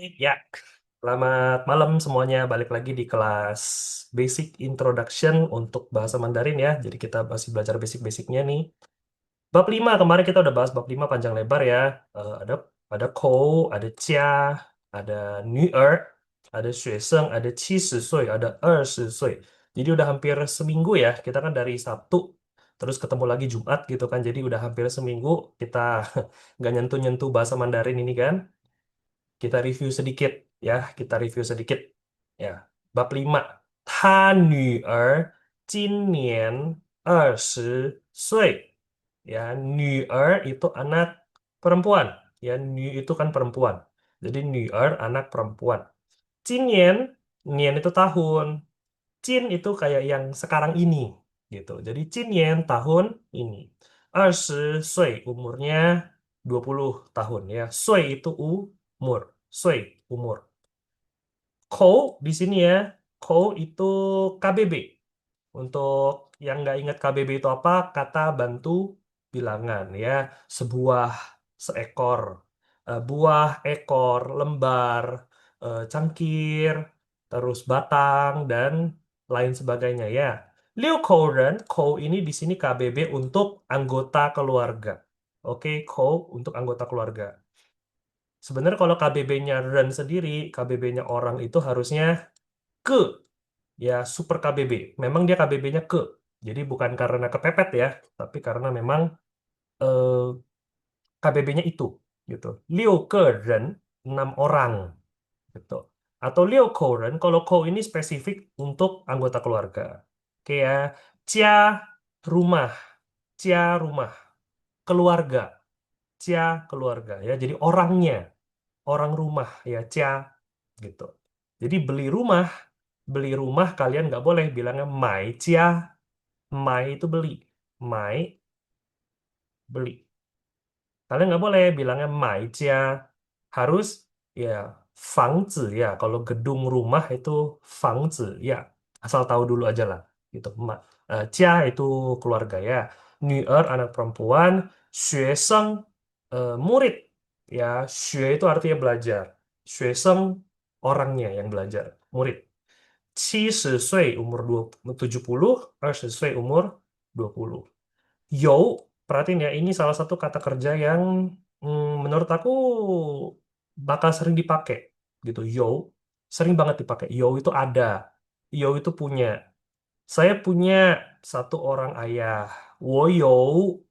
Ya, selamat malam semuanya. Balik lagi di kelas Basic Introduction untuk bahasa Mandarin ya. Jadi kita masih belajar basic-basicnya nih. Bab 5 kemarin kita udah bahas bab 5 panjang lebar ya. Ada kou, ada jia, ada nuer, ada xueseng, ada 70岁, ada 20岁. Jadi udah hampir seminggu ya. Kita kan dari Sabtu terus ketemu lagi Jumat gitu kan. Jadi udah hampir seminggu kita nggak nyentuh-nyentuh bahasa Mandarin ini kan. Kita review sedikit ya, kita review sedikit ya. Bab 5. 他女儿今年20岁. Ya, 女儿itu anak perempuan. Ya, 女 itu kan perempuan. Jadi 女儿 anak perempuan. 今年, 年 itu tahun. 今 itu kayak yang sekarang ini gitu. Jadi 今年 tahun ini. 20岁 umurnya 20 tahun ya. 岁 itu umur. 岁 umur. Kou di sini ya. Kou itu KBB. Untuk yang nggak ingat KBB itu apa, kata bantu bilangan ya. Sebuah, seekor, buah, ekor, lembar, cangkir, terus batang, dan lain sebagainya ya. Liu Kouren, Kou ini di sini KBB untuk anggota keluarga. Oke, Kou untuk anggota keluarga. Sebenarnya kalau KBB-nya Ren sendiri, KBB-nya orang itu harusnya ke, ya super KBB. Memang dia KBB-nya ke. Jadi bukan karena kepepet ya, tapi karena memang eh, KBB-nya itu gitu. Liu ke Ren 6 orang gitu. Atau Liu Ko Ren, kalau Ko ini spesifik untuk anggota keluarga. Oke ya, Jia rumah, Jia rumah, keluarga, Jia keluarga ya. Jadi orangnya, orang rumah ya Jia gitu. Jadi beli rumah kalian nggak boleh bilangnya mai jia. Mai itu beli, mai beli. Kalian nggak boleh bilangnya mai jia. Harus ya fangzi ya. Kalau gedung rumah itu fangzi ya. Asal tahu dulu aja lah. Gitu. Jia itu keluarga ya. Nuer anak perempuan. Xueseng murid. Ya, xue itu artinya belajar. Xueseng orangnya yang belajar. Murid. 70岁 umur 70, 20岁 umur 20. Yo, perhatiin ya, ini salah satu kata kerja yang menurut aku bakal sering dipakai gitu. Yo, sering banget dipakai. Yo itu ada. Yo itu punya. Saya punya satu orang ayah. 我有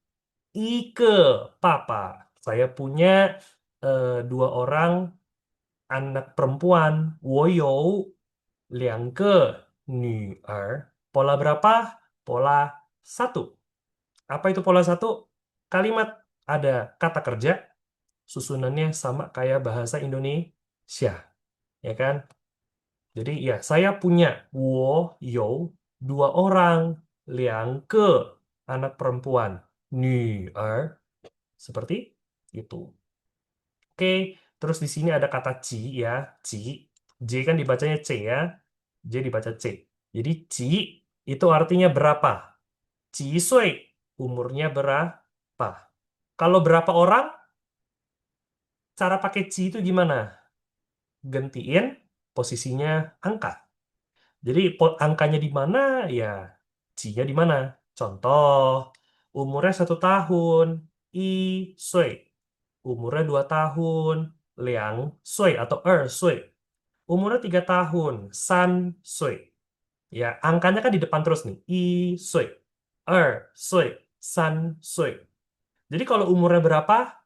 一个爸爸. Saya punya dua orang anak perempuan. 我有2个女儿. Pola berapa? Pola satu. Apa itu pola satu? Kalimat ada kata kerja, susunannya sama kayak bahasa Indonesia, ya kan? Jadi ya, saya punya 我有 dua orang, 2个 anak perempuan, 女儿 seperti itu. Oke, terus di sini ada kata ci ya, ci. J kan dibacanya C ya, J dibaca C. Jadi ci itu artinya berapa? Ci sui, umurnya berapa? Kalau berapa orang, cara pakai ci itu gimana? Gantiin posisinya angka. Jadi angkanya di mana, ya ci-nya di mana? Contoh, umurnya 1 tahun, i sui. Umurnya 2 tahun, liang sui atau sui. Umurnya 3 tahun, san sui. Ya, angkanya kan di depan terus nih. I sui, sui, san sui. Jadi kalau umurnya berapa?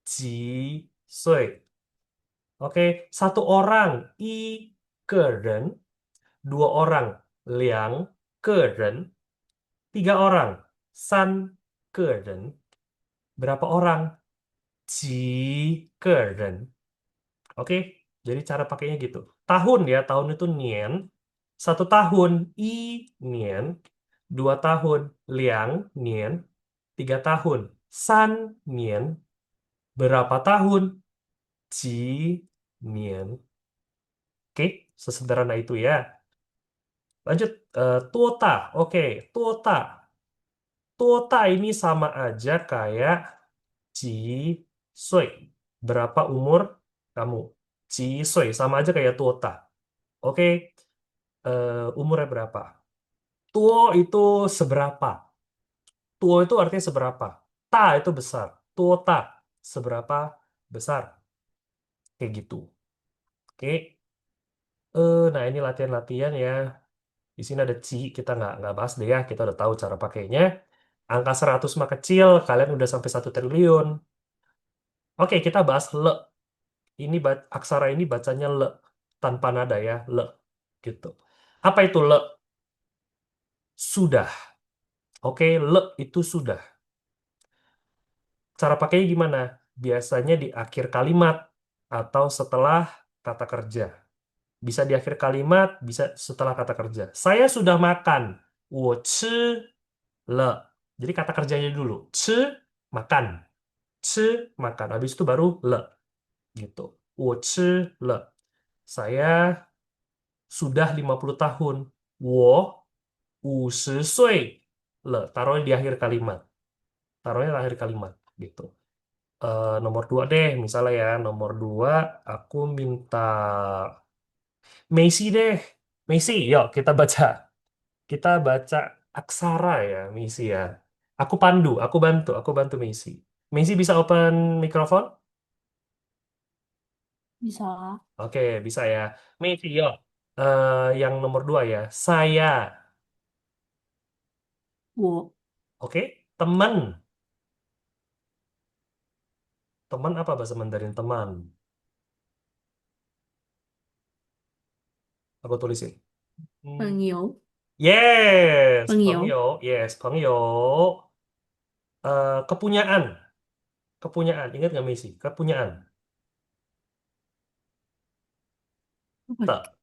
Ji sui. Oke, satu orang i keren, dua orang liang keren, tiga orang san keren, berapa orang? Ji keren. Oke, jadi cara pakainya gitu. Tahun ya, tahun itu nian. 1 tahun i nian, 2 tahun liang nian, 3 tahun san nian, berapa tahun? Ji nian. Oke, sesederhana itu ya. Lanjut, tuota. Oke, tuota. Tuota ini sama aja kayak ji sui. Berapa umur kamu? Cisui sama aja kayak tuota. Oke, umurnya berapa? Tuo itu seberapa? Tuo itu artinya seberapa. Ta itu besar. Tuota seberapa besar. Kayak gitu. Oke. Nah ini latihan-latihan ya. Di sini ada ci, kita nggak bahas deh ya. Kita udah tahu cara pakainya. Angka 100 mah kecil, kalian udah sampai 1 triliun. Oke, kita bahas le. Ini aksara ini bacanya le tanpa nada ya, le gitu. Apa itu le? Sudah. Oke, le itu sudah. Cara pakainya gimana? Biasanya di akhir kalimat atau setelah kata kerja. Bisa di akhir kalimat, bisa setelah kata kerja. Saya sudah makan. 我吃了. Jadi kata kerjanya dulu. 吃 makan. 吃 makan. Habis itu baru le gitu. 我吃了. Saya sudah 50 tahun. 我50岁了. Taruhnya di akhir kalimat. Taruhnya di akhir kalimat gitu. Nomor dua deh, misalnya ya. Nomor dua, aku minta Messi deh. Messi, yuk kita baca. Kita baca aksara ya, Messi ya. Aku bantu Messi. Messi bisa open mikrofon? Bisa. Oke, bisa ya. Messi, yuk. Yang nomor dua ya, saya. 我 Oke, teman. Teman apa bahasa Mandarin? Teman. Aku tulisin. Hmm. 朋友 Yes, 朋友 Pengyo. Yes, Pengyo. Kepunyaan. Kepunyaan. Ingat nggak Messi? Kepunyaan. 的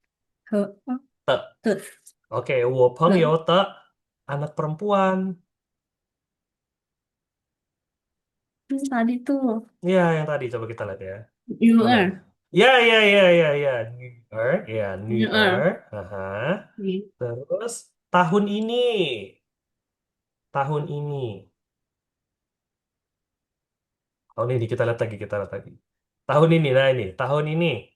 和 的. 的 Oke, 我朋友 的 的 anak perempuan. tadi tuh Ya, yang tadi coba kita lihat ya. 女 Mana? 儿 Ya, ya, ya, ya, ya. Nuer, ya, 女 Nuer. 儿 Aha. 你 Terus tahun ini, tahun ini, tahun ini kita lihat lagi, kita lihat lagi. Tahun ini, nah tahun ini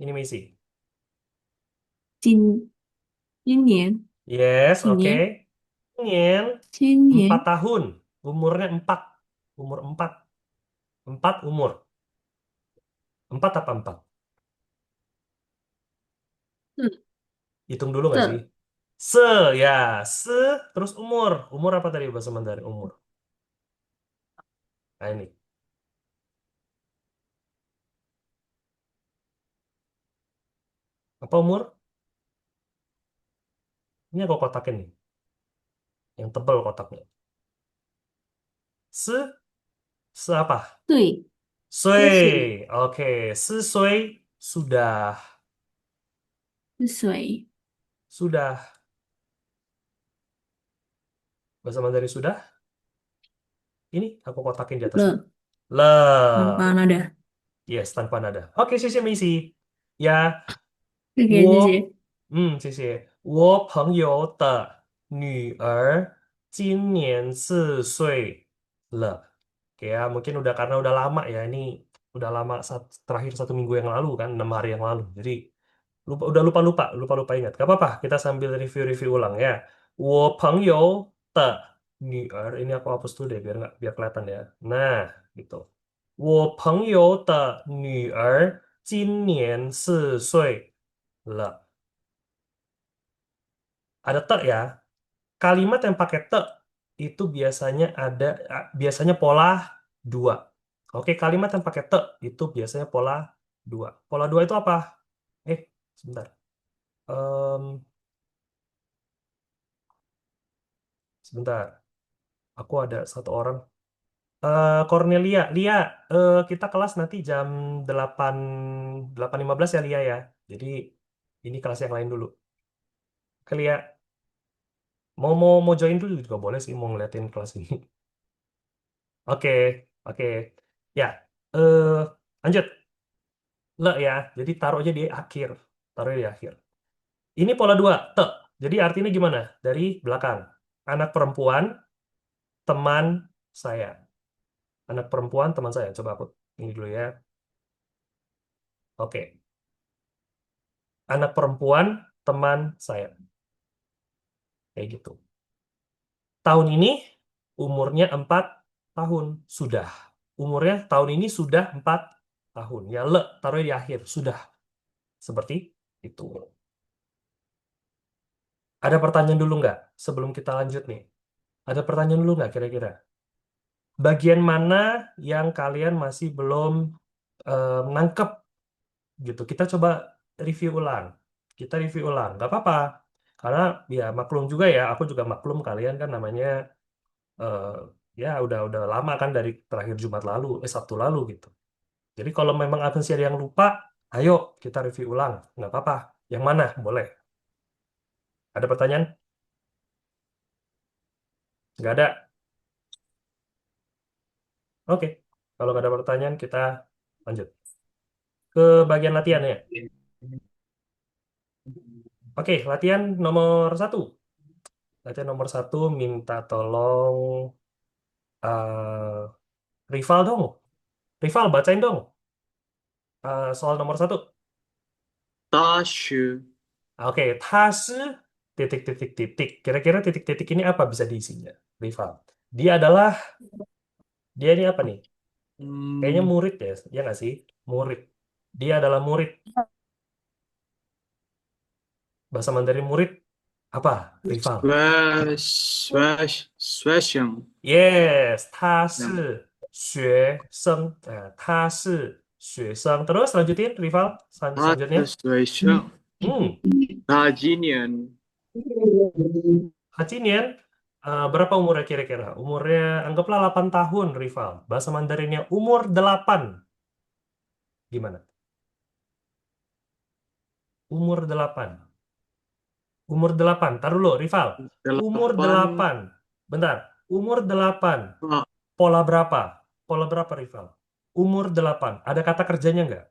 Messi. 今年 Yes, 几 oke. 年 Ingin empat 今年 tahun, umurnya empat, umur empat, empat umur, empat apa empat? 是 Hitung dulu nggak sih? 的 Se, ya, se, terus umur, umur apa tadi bahasa Mandarin? Umur. Nah ini, apa umur? Ini aku kotakin nih, yang tebal kotaknya. Se, se apa? 对四岁 Sui, oke, sesui sudah, 是谁 sudah. Bahasa Mandarin sudah. Ini aku kotakin di atas nih. 了 Le, tanpa nada yes, tanpa nada. Oke, sisi misi. Ya, 谢谢我，谢谢谢。我朋友的女儿今年4岁了。Oke ya, mungkin udah karena udah lama ya. Ini udah lama terakhir 1 minggu yang lalu kan, 6 hari yang lalu. Jadi udah lupa ingat. Gak apa-apa, kita sambil review-review ulang ya. 我朋友的女儿, ini aku hapus dulu deh biar kelihatan ya. Nah, gitu. 我朋友的女儿今年4岁了. Ada te ya. Kalimat yang pakai te itu biasanya pola dua. Oke, kalimat yang pakai te itu biasanya pola dua. Pola dua itu apa? Sebentar. Em, sebentar. Aku ada satu orang. Cornelia, Lia, kita kelas nanti jam 8, 8.15 ya Lia ya. Jadi ini kelas yang lain dulu. Oke Lia, mau join dulu juga boleh sih, mau ngeliatin kelas ini. Oke, oke. Ya, eh lanjut. Le ya. Jadi taruhnya di akhir. Taruhnya di akhir. Ini pola dua, te. Jadi artinya gimana? Dari belakang. Anak perempuan, teman saya. Anak perempuan, teman saya. Coba aku. Ini dulu ya. Oke. Anak perempuan teman saya. Kayak gitu. Tahun ini umurnya 4 tahun. Sudah. Umurnya tahun ini sudah 4 tahun. Ya le, taruh di akhir. Sudah. Seperti itu. Ada pertanyaan dulu nggak sebelum kita lanjut nih? Ada pertanyaan dulu nggak kira-kira? Bagian mana yang kalian masih belum nangkep gitu? Kita coba review ulang. Kita review ulang. Nggak apa-apa. Karena ya maklum juga ya, aku juga maklum kalian kan namanya eh, ya udah lama kan dari terakhir Jumat lalu, Sabtu lalu gitu. Jadi kalau memang masih ada yang lupa, ayo kita review ulang. Nggak apa-apa. Yang mana? Boleh. Ada pertanyaan? Nggak ada. Oke. Kalau nggak ada pertanyaan, kita lanjut ke bagian latihan ya. Oke, latihan nomor satu. Latihan nomor satu minta tolong eh rival dong. Rival bacain dong soal nomor satu. 大学 Oke, tas titik titik titik. Kira-kira titik titik ini apa bisa diisinya, rival? Dia adalah dia ini apa nih? Kayaknya 嗯 murid ya, ya nggak sih? Murid. Dia adalah murid. Bahasa Mandarin murid apa? Rival. 学生 Yes, 他 yang 是学生。他是学生. Terus lanjutin, rival. 他是 Selanjutnya. 学生，Hmm, 他今年 Haji Nian, berapa umurnya kira-kira? Umurnya anggaplah 8 tahun, rival. Bahasa Mandarinnya umur 8. Gimana? Umur 8. Umur 8. Taruh dulu, rival. Umur 8 8. Bentar. Umur 8. ah, Pola berapa? Pola berapa, rival? Umur 8. Ada kata kerjanya nggak?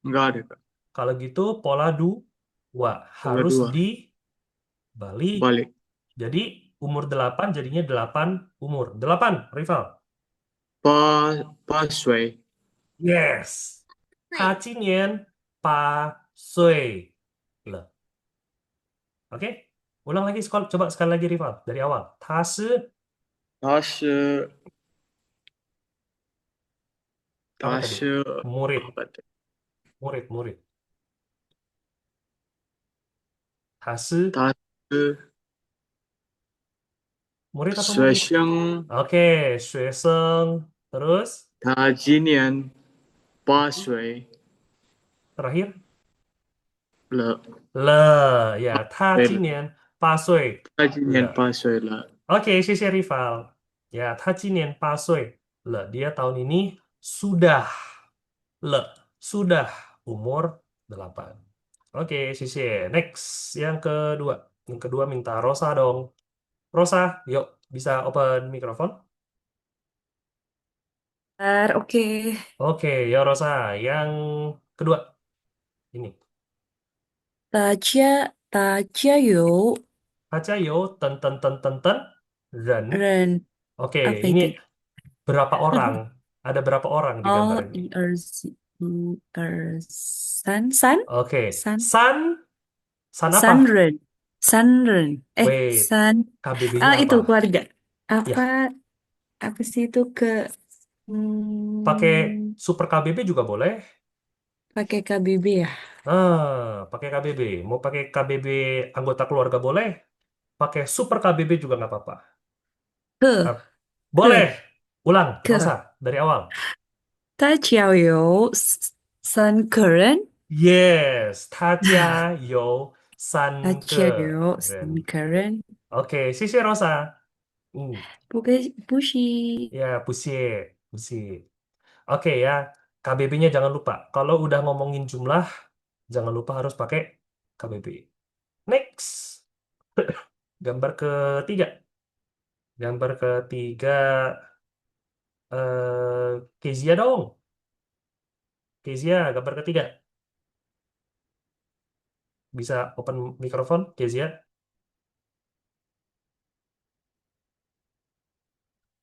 enggak ada Kak. Kalau gitu pola dua Pola harus 2 dibalik. balik Jadi umur 8 jadinya 8 umur. 8, rival. 8岁 Yes. 他今年8岁了. Oke? Ulang lagi, coba sekali lagi, rival. Dari awal. 他是他是 apa 他 tadi? 是 Murid. 啊不对 Murid, murid. 他是他是 murid apa 学 murid? 生，Oke, 学生. Terus 他今年8岁 terakhir 了，了呀，他对了，今年八岁他今年了。8岁了，Oke, 谢谢 rival. Ya, 他今年8岁了. Dia tahun ini sudah sudah umur 8. Oke, 谢谢. Next, yang kedua. Yang kedua minta Rosa dong. Rosa, yuk bisa open mikrofon. Oke. Oke, ya Rosa. Yang kedua ini. 大家有 Baca yo, ten ten ten ten ten, dan. 人 Oke, apa ini itu? berapa orang? Ada berapa orang di Oh, gambar ini? 一二三三 Oke, 三 san apa? 三人 Wait, 三 KBB-nya itu apa? keluarga apa Ya, apa sih itu ke pakai hmm, super KBB juga boleh. pakai KBB ya Pakai KBB. Mau pakai KBB anggota keluarga boleh. Pakai super KBB juga nggak apa-apa. ke Ah, boleh. ke Ulang, Rosa, ke dari awal. 大家有3个人 Yes, 他家有3个人. 大家有3个人 Oke, 谢谢 Rosa. Hmm, 不是 ya, pusit, pusit. Oke ya, KBB-nya jangan lupa. Kalau udah ngomongin jumlah, jangan lupa harus pakai KBB. Next, gambar ketiga. Gambar ketiga, Kezia dong. Kezia, gambar ketiga. Bisa open mikrofon, Kezia?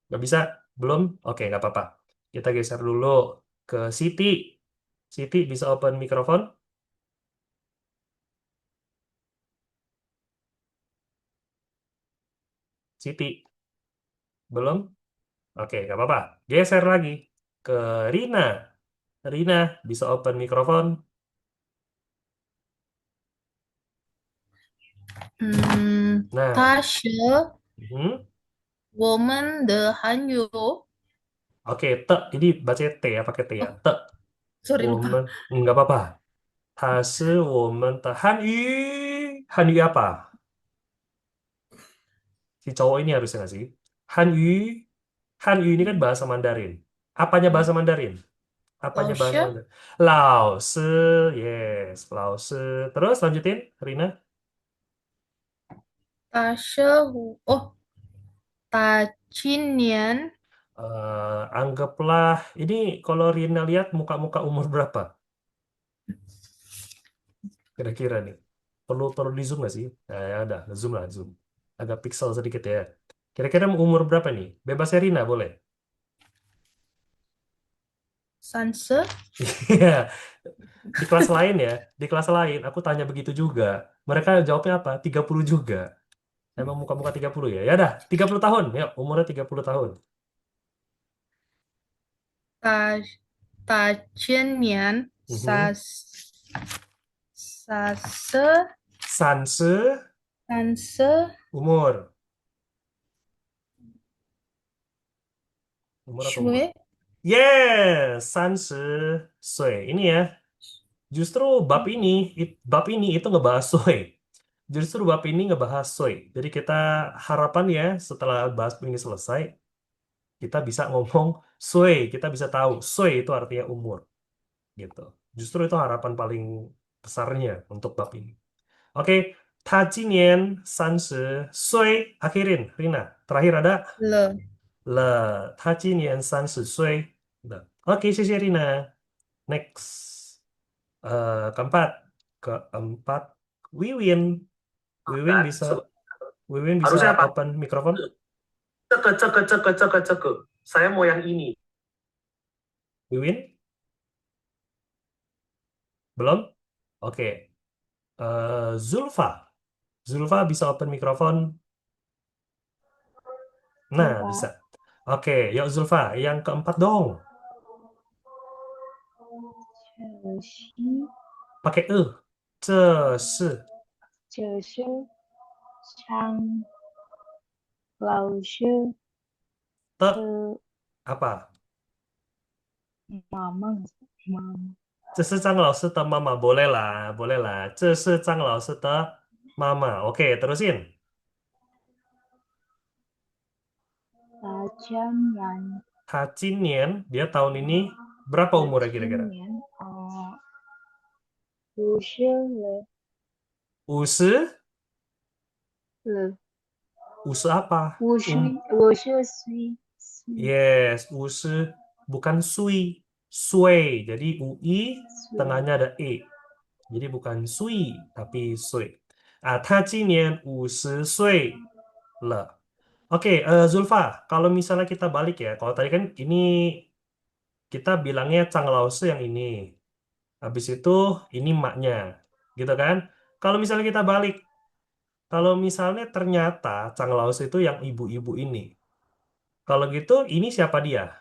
Nggak bisa? Belum? Oke, nggak apa-apa. Kita geser dulu ke Siti. Siti bisa open mikrofon? Siti, belum? Oke, nggak apa-apa. Geser lagi ke Rina. Rina bisa open mikrofon? 他 Nah, 学 mhm. 我们的韩语。Oke, te. Ini baca T ya, pakai T ya. Oh, Te. sorry lupa. Woman. Nggak apa-apa. 他是我们的汉语. Hanyu apa? Si cowok ini harusnya nggak sih? Hanyu. Hanyu ini kan bahasa Mandarin. Apanya bahasa Mandarin? Apanya 老 bahasa 师，Mandarin? Lao Se. Yes, Lao Se. Terus lanjutin, Rina. 他今年 Anggaplah ini kalau Rina lihat muka-muka umur berapa? Kira-kira nih. Perlu di zoom nggak sih? Nah, ya udah, zoom lah, zoom. Agak pixel sedikit ya. Kira-kira umur berapa nih? Bebas ya Rina, boleh? 30。Iya, di kelas lain ya, di kelas lain aku tanya begitu juga. Mereka jawabnya apa? 30 juga. Emang muka-muka 30 ya? Ya dah, 30 tahun. Ya, umurnya 30 tahun. 他今年Mhm. 30。Sanse, 30 umur. Umur atau umur? 岁。Yes, Sanse, Sui. Ini ya, justru bab ini itu ngebahas Sui. Justru bab ini ngebahas Sui. Jadi kita harapan ya, setelah bahas ini selesai, kita bisa ngomong Sui. Kita bisa tahu Sui itu artinya umur. Gitu. Justru itu harapan paling besarnya untuk bab ini. Oke, 他今年30岁. Akhirin, Rina. Terakhir ada 了。了，他今年30岁. Udah. Oke, 谢谢 Rina. Next. Keempat. Keempat. Wiwin. Wiwin bisa Wiwin bisa Harusnya apa? open mikrofon? Ceke, ceke, ceke, ceke, ceke. Saya mau yang ini. Wiwin? Belum? Oke. Zulfa. Zulfa bisa open mikrofon? Nah, bisa. Oke, yuk Zulfa. Yang keempat dong. Pakai e. 这是这是张老师 te 的 apa? 妈妈妈这是张老师的妈妈. Boleh lah, boleh lah. 这是张老师的妈妈. Oke, terusin. 他今年 Dia tahun ini berapa umurnya kira-kira? 50了 50? 了 50 apa? 50岁 Yes, 50 bukan sui. Sui. Jadi UI tengahnya ada E. Jadi bukan sui, tapi sui. 他今年50岁了. Oke, Zulfa, kalau misalnya kita balik ya, kalau tadi kan ini kita bilangnya Chang Lao yang ini. Habis itu ini maknya, gitu kan? Kalau misalnya kita balik, kalau misalnya ternyata Chang Lao itu yang ibu-ibu ini. Kalau gitu, ini siapa dia?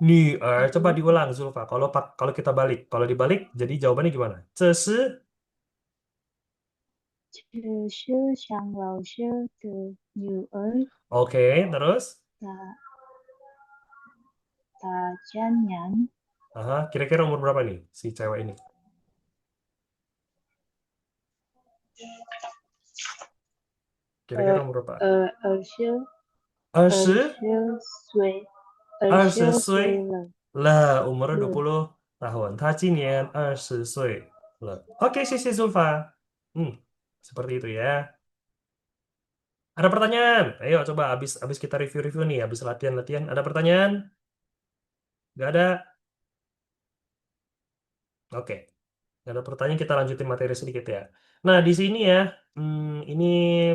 女儿 Coba女 diulang Zulfa. Kalau kita balik, kalau dibalik, jadi jawabannya gimana? 这是 这是张老师的女儿 Oke, terus? 她今年 Aha, kira-kira umur berapa nih si cewek ini? Kira-kira umur berapa? 20二20? 十岁20 20岁 岁了 lah, umurnya 了 20 tahun. 他今年20岁 lah. Oke, sisi Zulfa. Hmm, seperti itu ya. Ada pertanyaan? Ayo coba habis kita review-review nih, habis latihan-latihan. Ada pertanyaan? Nggak ada? Oke, nggak ada pertanyaan, kita lanjutin materi sedikit ya. Nah, di sini ya, ini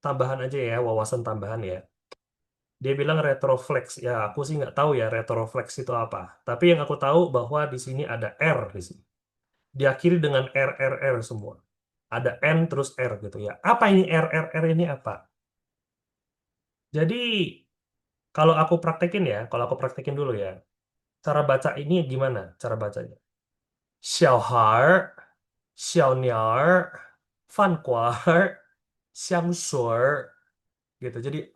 tambahan aja ya, wawasan tambahan ya. Dia bilang retroflex. Ya, aku sih nggak tahu ya retroflex itu apa. Tapi yang aku tahu bahwa di sini ada R di sini. Diakhiri dengan R semua. Ada N terus R gitu ya. Apa ini R ini apa? Jadi kalau aku praktekin dulu ya. Cara baca ini gimana? Cara bacanya. 小孩儿、小鸟儿、饭馆儿、香水儿 gitu. Jadi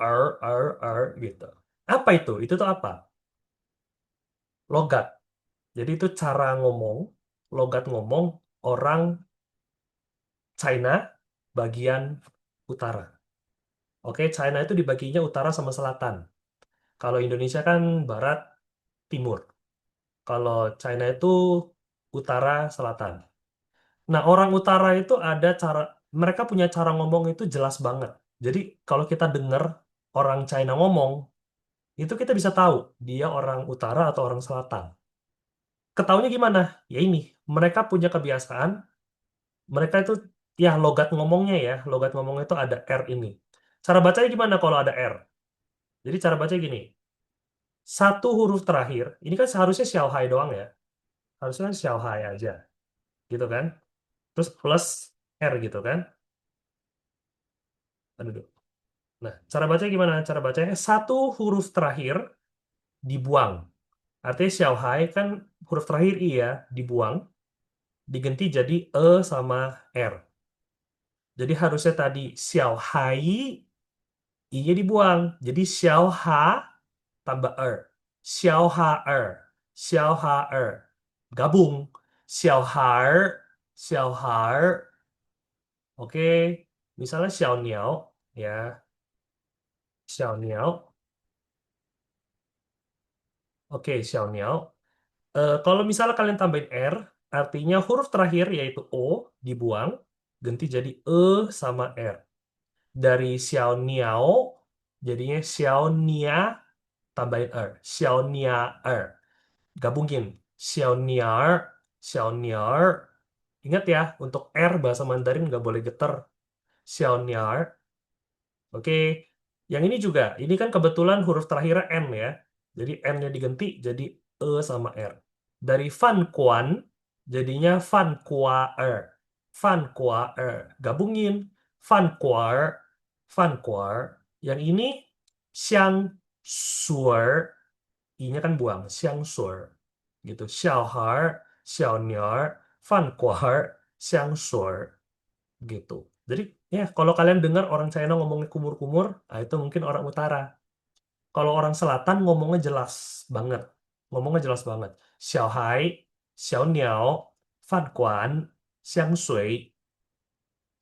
gitu. Apa itu? Itu tuh apa? Logat. Jadi itu cara ngomong, logat ngomong orang China bagian utara. Oke, China itu dibaginya utara sama selatan. Kalau Indonesia kan barat, timur. Kalau China itu utara, selatan. Nah, orang utara itu ada cara, mereka punya cara ngomong itu jelas banget. Jadi, kalau kita dengar orang China ngomong, itu kita bisa tahu dia orang utara atau orang selatan. Ketahuinya gimana? Ya ini, mereka punya kebiasaan, mereka itu, ya logat ngomongnya itu ada R ini. Cara bacanya gimana kalau ada R? Jadi cara bacanya gini, satu huruf terakhir, ini kan seharusnya Xiaohai doang ya, harusnya kan Xiaohai aja, gitu kan? Terus plus R gitu kan? Aduh. Nah, cara bacanya gimana? Cara bacanya satu huruf terakhir dibuang. Artinya Xiaohai kan huruf terakhir I ya, dibuang, diganti jadi E sama R. Jadi harusnya tadi Xiaohai, I-nya dibuang. Jadi Xiaoha tambah Er. Xiaoha Xiaoha Gabung. Xiaohar, Xiaohar. Oke, misalnya Xiao Niao, ya. Xiao Niao. Oke, Xiao Niao. Kalau misalnya kalian tambahin R, artinya huruf terakhir yaitu O dibuang, ganti jadi E sama R. Dari Xiao Niao, jadinya Xiao Nia, tambahin R. Xiao Nia Er. Gabungin. Xiao Niar, Xiao Niar. Ingat ya, untuk R bahasa Mandarin nggak boleh getar. Xiao Niar. Oke, yang ini juga. Ini kan kebetulan huruf terakhirnya N ya. Jadi N-nya diganti jadi E sama R. Dari Fan Kuan, jadinya Fan Kuaer. Fan Kuaer. Gabungin. Fan Kuar, Fan Kuar. Yang ini Xiang Suer. I-nya kan buang. Xiang Suer. Gitu. Xiao Har, Xiao Niar, Fan Kuar, Xiang Suer gitu. Jadi ya kalau kalian dengar orang China ngomongnya kumur-kumur, ah, itu mungkin orang utara. Kalau orang selatan ngomongnya jelas banget. Ngomongnya jelas banget. Xiao Hai, Xiao Niao, Fan Guan, Xiang Sui,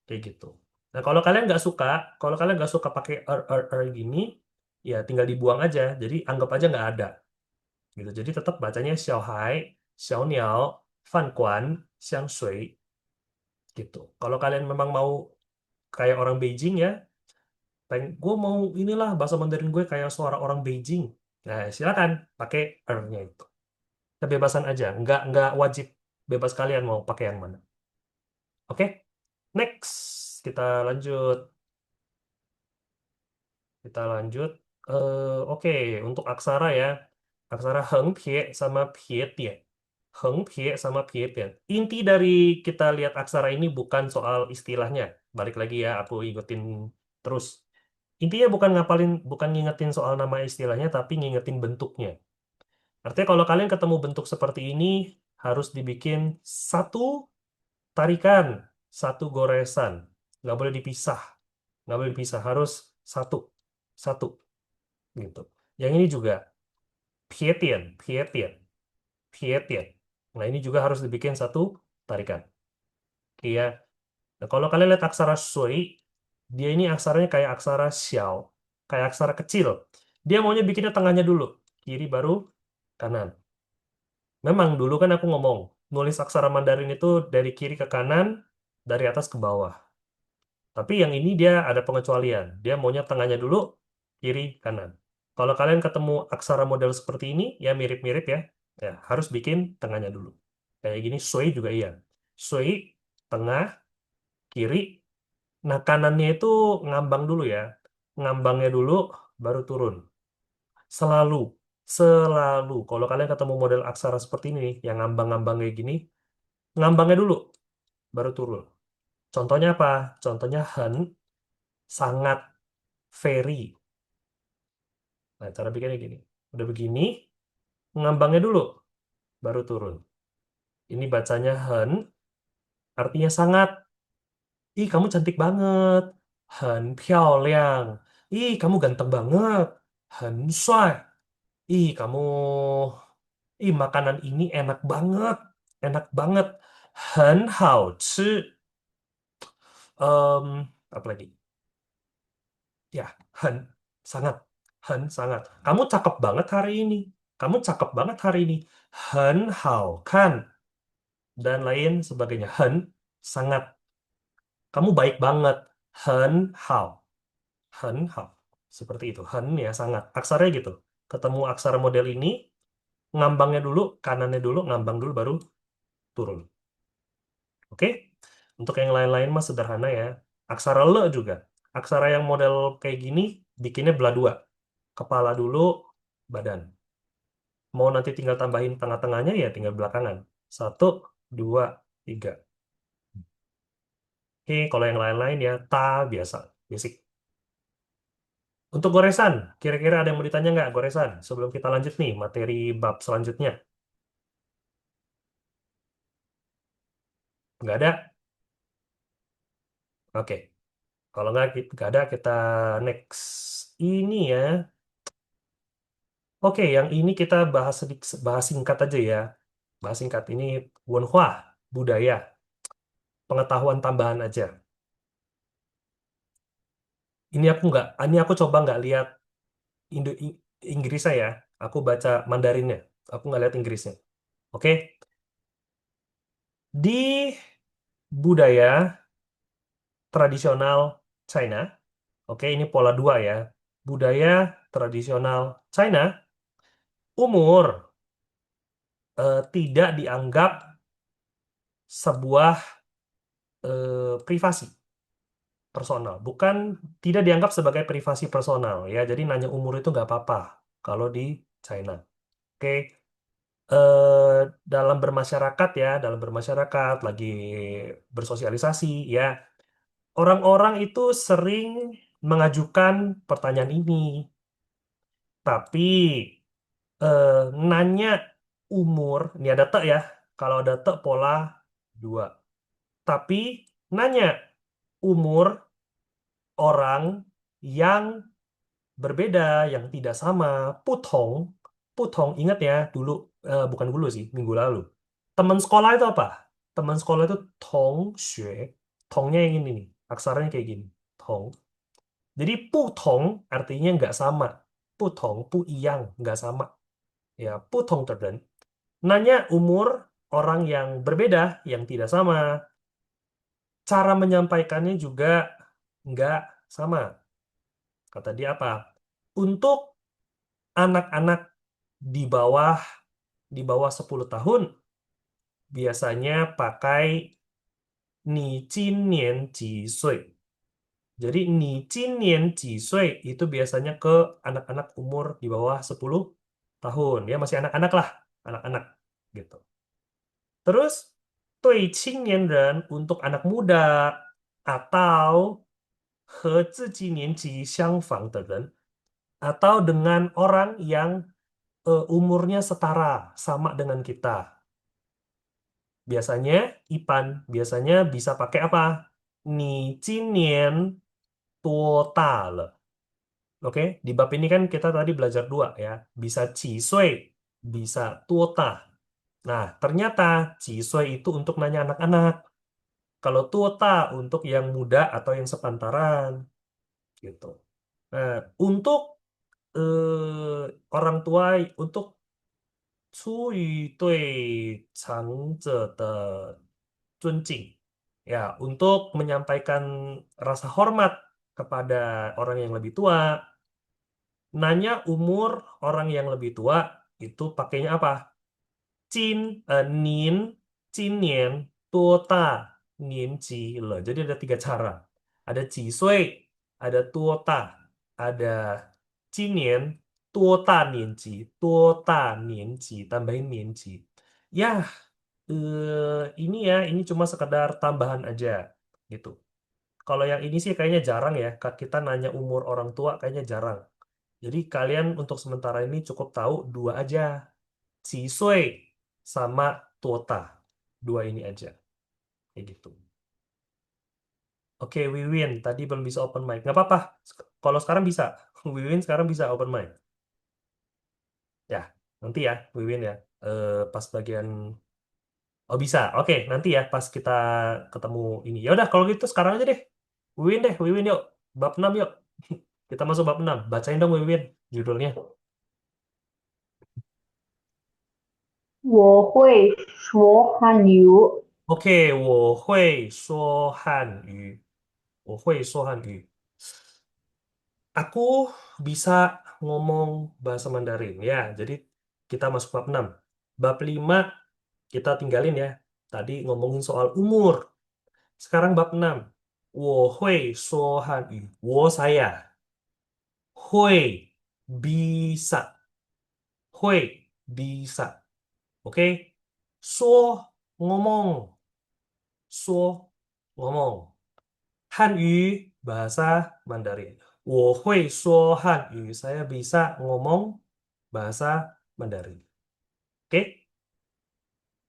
kayak gitu. Nah, kalau kalian nggak suka pakai gini, ya tinggal dibuang aja. Jadi anggap aja nggak ada. Gitu. Jadi tetap bacanya Xiao Hai, Xiao Niao, Fan Guan, Xiang Sui, gitu. Kalau kalian memang mau kayak orang Beijing ya, gue mau inilah bahasa Mandarin gue kayak suara orang Beijing. Nah, silakan pakai R-nya itu. Kebebasan aja, nggak wajib. Bebas kalian mau pakai yang mana. Oke, next kita lanjut. Kita lanjut. Oke, untuk aksara ya. Aksara heng pie sama pie tian. Heng pie sama pie tian. Inti dari kita lihat aksara ini bukan soal istilahnya. Balik lagi ya, aku ingetin terus. Intinya bukan ngingetin soal nama istilahnya, tapi ngingetin bentuknya. Artinya kalau kalian ketemu bentuk seperti ini, harus dibikin satu tarikan, satu goresan. Nggak boleh dipisah. Nggak boleh dipisah, harus satu. Satu, gitu. Yang ini juga, pietian, pietian, pietian. Nah, ini juga harus dibikin satu tarikan. Iya. Nah, kalau kalian lihat aksara sui, dia ini aksaranya kayak aksara xiao, kayak aksara kecil. Dia maunya bikinnya tengahnya dulu, kiri baru kanan. Memang dulu kan aku ngomong, nulis aksara Mandarin itu dari kiri ke kanan, dari atas ke bawah. Tapi yang ini dia ada pengecualian. Dia maunya tengahnya dulu, kiri kanan. Kalau kalian ketemu aksara model seperti ini, ya mirip-mirip ya, ya harus bikin tengahnya dulu. Kayak gini, sui juga iya. Sui, tengah, kiri. Nah, kanannya itu ngambang dulu ya. Ngambangnya dulu, baru turun. Selalu. Selalu. Kalau kalian ketemu model aksara seperti ini nih, yang ngambang-ngambang kayak gini, ngambangnya dulu, baru turun. Contohnya apa? Contohnya hen, sangat, very. Nah, cara bikinnya gini. Udah begini, ngambangnya dulu, baru turun. Ini bacanya hen, artinya sangat. Ih, kamu cantik banget. Hen liang. Ih, kamu ganteng banget. Hen shuai. Ih, kamu... Ih, makanan ini enak banget. Enak banget. Hen hao chi. Apa lagi? Ya, hen. Sangat. Hen sangat. Kamu cakep banget hari ini. Kamu cakep banget hari ini. Hen hao kan. Dan lain sebagainya. Hen sangat. Kamu baik banget. Hen hao. Hen hao. Seperti itu. Hen ya sangat. Aksaranya gitu. Ketemu aksara model ini, ngambangnya dulu, kanannya dulu, ngambang dulu baru turun. Oke? Untuk yang lain-lain mah sederhana ya. Aksara le juga. Aksara yang model kayak gini bikinnya belah dua. Kepala dulu, badan. Mau nanti tinggal tambahin tengah-tengahnya ya tinggal belakangan. Satu, dua, tiga. Oke, kalau yang lain-lain ya ta biasa, basic. Untuk goresan, kira-kira ada yang mau ditanya nggak goresan? Sebelum kita lanjut nih materi bab selanjutnya. Nggak ada? Oke. Kalau nggak ada, kita next. Ini ya. Oke, yang ini kita bahas sedikit, bahas singkat aja ya. Bahas singkat ini Wenhua, budaya, pengetahuan tambahan aja. Ini aku coba nggak lihat Inggrisnya ya. Aku baca Mandarinnya. Aku nggak lihat Inggrisnya. Oke, di budaya tradisional China, oke ini pola dua ya. Budaya tradisional China, umur tidak dianggap sebuah privasi personal, bukan tidak dianggap sebagai privasi personal ya. Jadi nanya umur itu nggak apa-apa kalau di China. Oke, dalam bermasyarakat ya, dalam bermasyarakat lagi bersosialisasi ya, orang-orang itu sering mengajukan pertanyaan ini, tapi eh, nanya umur, ini ada te ya, kalau ada te pola dua. Tapi nanya umur orang yang berbeda, yang tidak sama, putong, putong, ingat ya, dulu, bukan dulu sih, minggu lalu. Teman sekolah itu apa? Teman sekolah itu tong xue, tongnya yang ini nih, aksaranya kayak gini, tong. Jadi putong artinya nggak sama, putong, pu iyang, nggak sama. Ya, putong terden. Nanya umur orang yang berbeda, yang tidak sama. Cara menyampaikannya juga nggak sama. Kata dia apa? Untuk anak-anak di bawah 10 tahun biasanya pakai ni jin nian ji sui. Jadi ni jin nian ji sui itu biasanya ke anak-anak umur di bawah 10 tahun. Ya masih anak-anak lah, anak-anak gitu. Terus 对青年人 untuk anak muda atau 和自己年纪相仿的人 atau dengan orang yang umurnya setara sama dengan kita. Biasanya Ipan biasanya bisa pakai apa? 你今年多大了? Oke, di bab ini kan kita tadi belajar dua ya. Bisa 几岁, bisa 多大. Nah, ternyata 几岁 itu untuk nanya anak-anak. Kalau 多大 untuk yang muda atau yang sepantaran gitu. Nah, untuk orang tua, untuk 出于对长者的尊敬, ya, untuk menyampaikan rasa hormat kepada orang yang lebih tua, nanya umur orang yang lebih tua itu pakainya apa? Nin, 今年多大年纪了? Jadi ada tiga cara. Ada 几岁, ada 多大, ada 今年多大年纪？多大年纪？tambahin 年纪。Ya, ini ya, ini cuma sekedar tambahan aja, gitu. Kalau yang ini sih kayaknya jarang ya, kita nanya umur orang tua kayaknya jarang. Jadi kalian untuk sementara ini cukup tahu dua aja, 几岁 sama tuota. Dua ini aja, kayak gitu. Oke, Wiwin, tadi belum bisa open mic. Nggak apa-apa, kalau sekarang bisa. Wiwin sekarang bisa open mic. Ya, nanti ya, Wiwin ya. Pas bagian oh bisa. Oke, nanti ya pas kita ketemu ini. Ya udah kalau gitu sekarang aja deh. Wiwin yuk. Bab 6 yuk. Kita masuk bab 6. Bacain dong Wiwin judulnya. 我会说汉语。Oke, 我会说汉语。我会说汉语。Aku bisa ngomong bahasa Mandarin ya. Jadi kita masuk bab 6. Bab 5 kita tinggalin ya. Tadi ngomongin soal umur. Sekarang bab 6. 我会说汉语。我 saya. 会 bisa. 会 bisa. Oke? So ngomong. So ngomong. Hanyu bahasa Mandarin. 我会说汉语. Saya bisa ngomong bahasa Mandarin. Oke?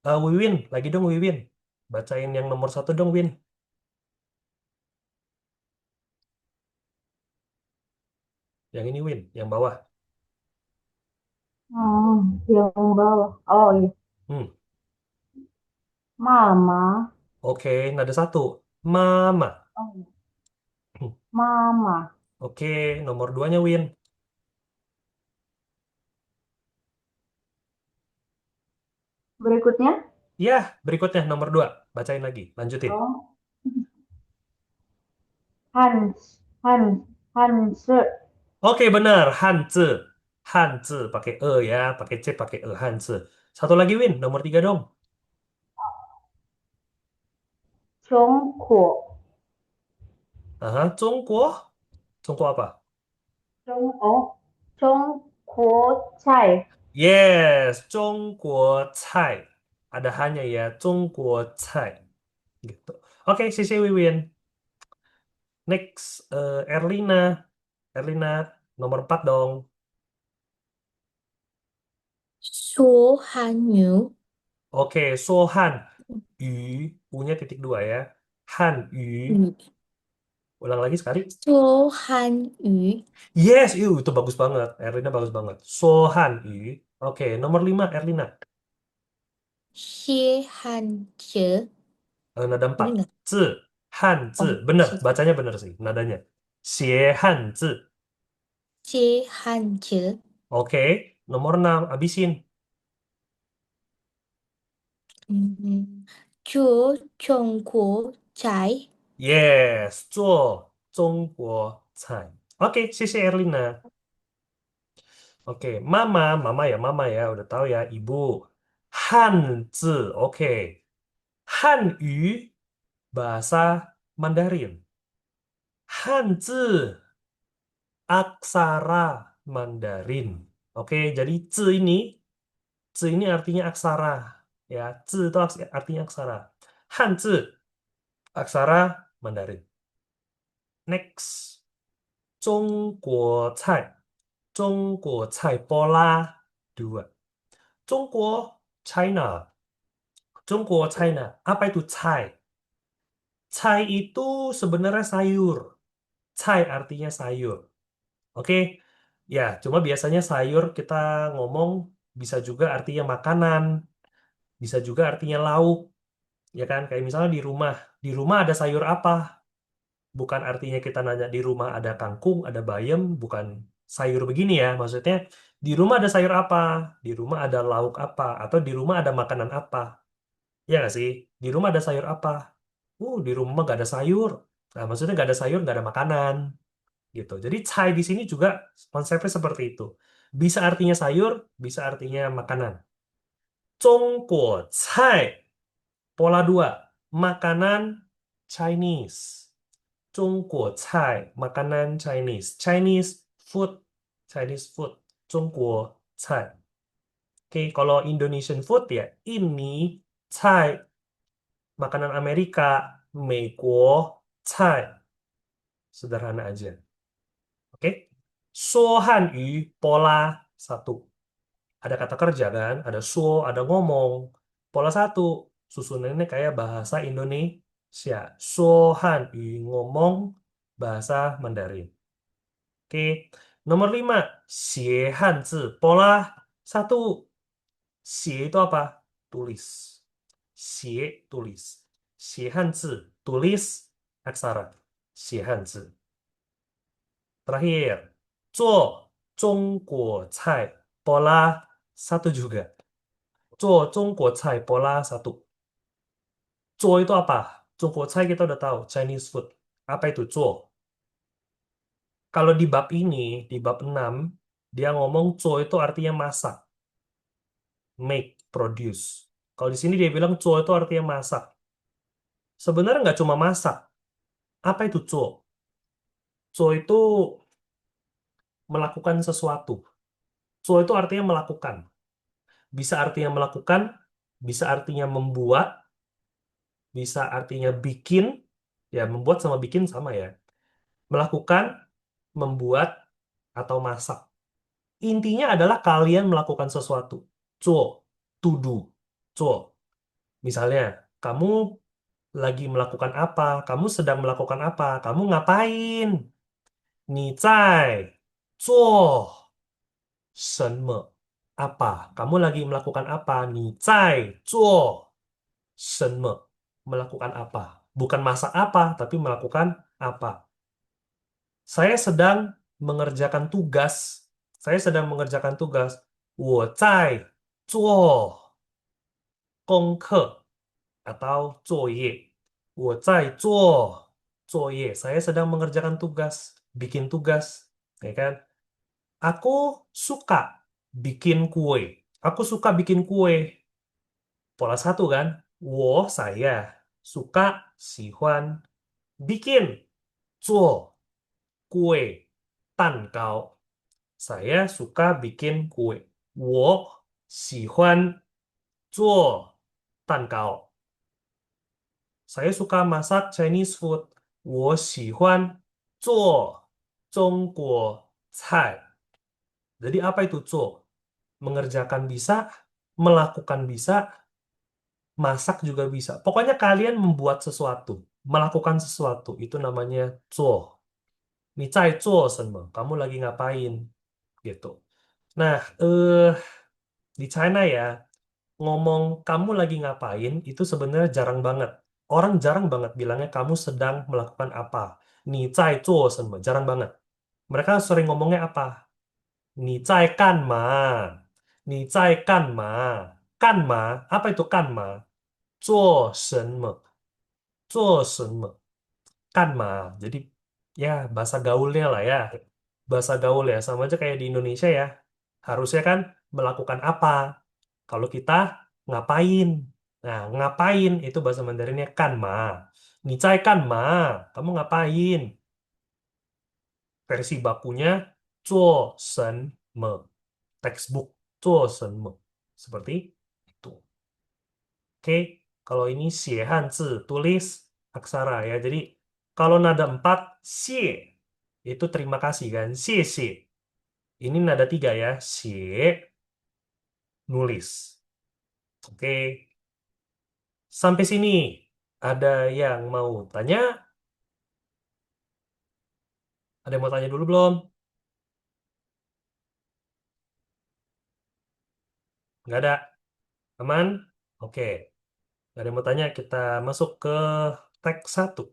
Wiwin, lagi dong Wiwin. Bacain yang nomor 1 dong Win. Yang ini Win, yang bawah. Yang bawah. Oh iya. Hmm. Mama. Oke, nada 1. Mama. Oh iya. Mama. Oke, nomor 2-nya Win. Berikutnya. Ya, berikutnya nomor 2. Bacain lagi, lanjutin. Oh. Hans. Hans. Hans. Oke, benar. Hanzi. Hanzi pakai e ya, pakai c, pakai e. Hanzi. Satu lagi Win, nomor 3 dong. 中国。Aha, 中国 apa? 中国菜。Yes, 中国菜. Ada hanya ya, 中国菜. Gitu. Oke, Sisi Wiwin. Next, Erlina. Erlina, nomor 4 dong. 说汉语， Oke, Sohan. Yu, punya titik 2 ya. Han, yu. 语， Ulang lagi sekali. 说汉语， Yes, itu bagus banget. Erlina bagus banget. Sohan, yu. Oke, nomor 5, Erlina. 歇汉者， Nada 4. bener nggak? Zi, Han, zi. Oh, Bener, bacanya bener sih nadanya. Xie Han, zi. 歇汉者， Oke, nomor 6, abisin. 做中国菜， Yes, 做中国菜. Oke, Sisi Erlina. Oke, mama ya, udah tahu ya, ibu. Hanzi, oke. Hanyu, bahasa Mandarin. Hanzi, aksara Mandarin. Oke, jadi zi ini artinya aksara. Ya, zi itu artinya aksara. Hanzi, aksara Mandarin. Next, 中国菜. 中国菜 pola 2. 中国 China. 中国 China. Apa itu cai? Cai itu sebenarnya sayur. Cai artinya sayur. Oke. Ya, cuma biasanya sayur kita ngomong bisa juga artinya makanan, bisa juga artinya lauk, ya kan? Kayak misalnya di rumah ada sayur apa? Bukan artinya kita nanya di rumah ada kangkung, ada bayam, bukan sayur begini ya. Maksudnya di rumah ada sayur apa? Di rumah ada lauk apa? Atau di rumah ada makanan apa? Ya nggak sih? Di rumah ada sayur apa? Di rumah nggak ada sayur. Nah, maksudnya nggak ada sayur, nggak ada makanan. Gitu. Jadi cai di sini juga konsepnya seperti itu. Bisa artinya sayur, bisa artinya makanan. 中国菜 pola 2, makanan Chinese. 中国菜 makanan Chinese. Chinese food. Chinese food. Zhongguo cai. Oke, kalau Indonesian food ya, ini cai, makanan Amerika, Meiguo cai. Sederhana aja. Oke. Sohan yu pola satu. Ada kata kerja kan, ada ada ngomong. Pola satu, susunannya kayak bahasa Indonesia. Sohan yu ngomong bahasa Mandarin. Oke. Nomor 5, xie hanzi pola satu. Xie itu apa? Tulis. Xie tulis. Xie hanzi tulis aksara. Xie hanzi. Terakhir, zuo Zhongguo cai pola satu juga. Zuo Zhongguo cai pola satu. Zuo itu apa? Zhongguo cai kita udah tahu, Chinese food. Apa itu zuo? Kalau di bab ini, di bab 6, dia ngomong zuo itu artinya masak, make, produce. Kalau di sini dia bilang zuo itu artinya masak. Sebenarnya nggak cuma masak. Apa itu zuo? Zuo itu melakukan sesuatu. Zuo itu artinya melakukan. Bisa artinya melakukan, bisa artinya membuat, bisa artinya bikin, ya membuat sama bikin sama ya. Melakukan, membuat, atau masak. Intinya adalah kalian melakukan sesuatu. Zuo, to do, zuo. Misalnya, kamu lagi melakukan apa, kamu sedang melakukan apa, kamu ngapain? 你在做什么? Apa? Kamu lagi melakukan apa? 你在做什么? Melakukan apa? Bukan masak apa, tapi melakukan apa? Saya sedang mengerjakan tugas. Saya sedang mengerjakan tugas. 我在做功课 atau 作业。我在做作业. Saya sedang mengerjakan tugas, bikin tugas, ya kan? Aku suka bikin kue. Aku suka bikin kue. Pola satu kan? 我 saya suka 喜欢 bikin 做 kue 蛋糕. Saya suka bikin kue. 我喜欢做蛋糕. Saya suka masak Chinese food. 我喜欢做中国菜. Jadi apa itu 做? Mengerjakan bisa, melakukan bisa, masak juga bisa. Pokoknya kalian membuat sesuatu, melakukan sesuatu, itu namanya 做. 你在做什么? Kamu lagi ngapain? Gitu. Nah, di China ya, ngomong kamu lagi ngapain itu sebenarnya jarang banget. Orang jarang banget bilangnya kamu sedang melakukan apa. 你在做什么? Jarang banget. Mereka sering ngomongnya apa? 你在干嘛?你在干嘛?干嘛? Apa itu 干嘛?做什么?做什么? 干嘛? Jadi ya bahasa gaulnya lah ya. Bahasa gaul ya. Sama aja kayak di Indonesia ya. Harusnya kan melakukan apa. Kalau kita ngapain. Nah, ngapain itu bahasa Mandarinnya kan ma. 你在干嘛? Kamu ngapain? Versi bakunya 做什么? Textbook 做什么? Seperti itu. Oke, kalau ini 写汉字 tulis aksara ya. Jadi kalau nada 4 xie itu terima kasih kan. Xie xie. Ini nada 3 ya. Xie nulis. Oke. Sampai sini ada yang mau tanya? Ada yang mau tanya dulu belum? Nggak ada? Aman? Oke. Nggak ada yang mau tanya, kita masuk ke teks 1.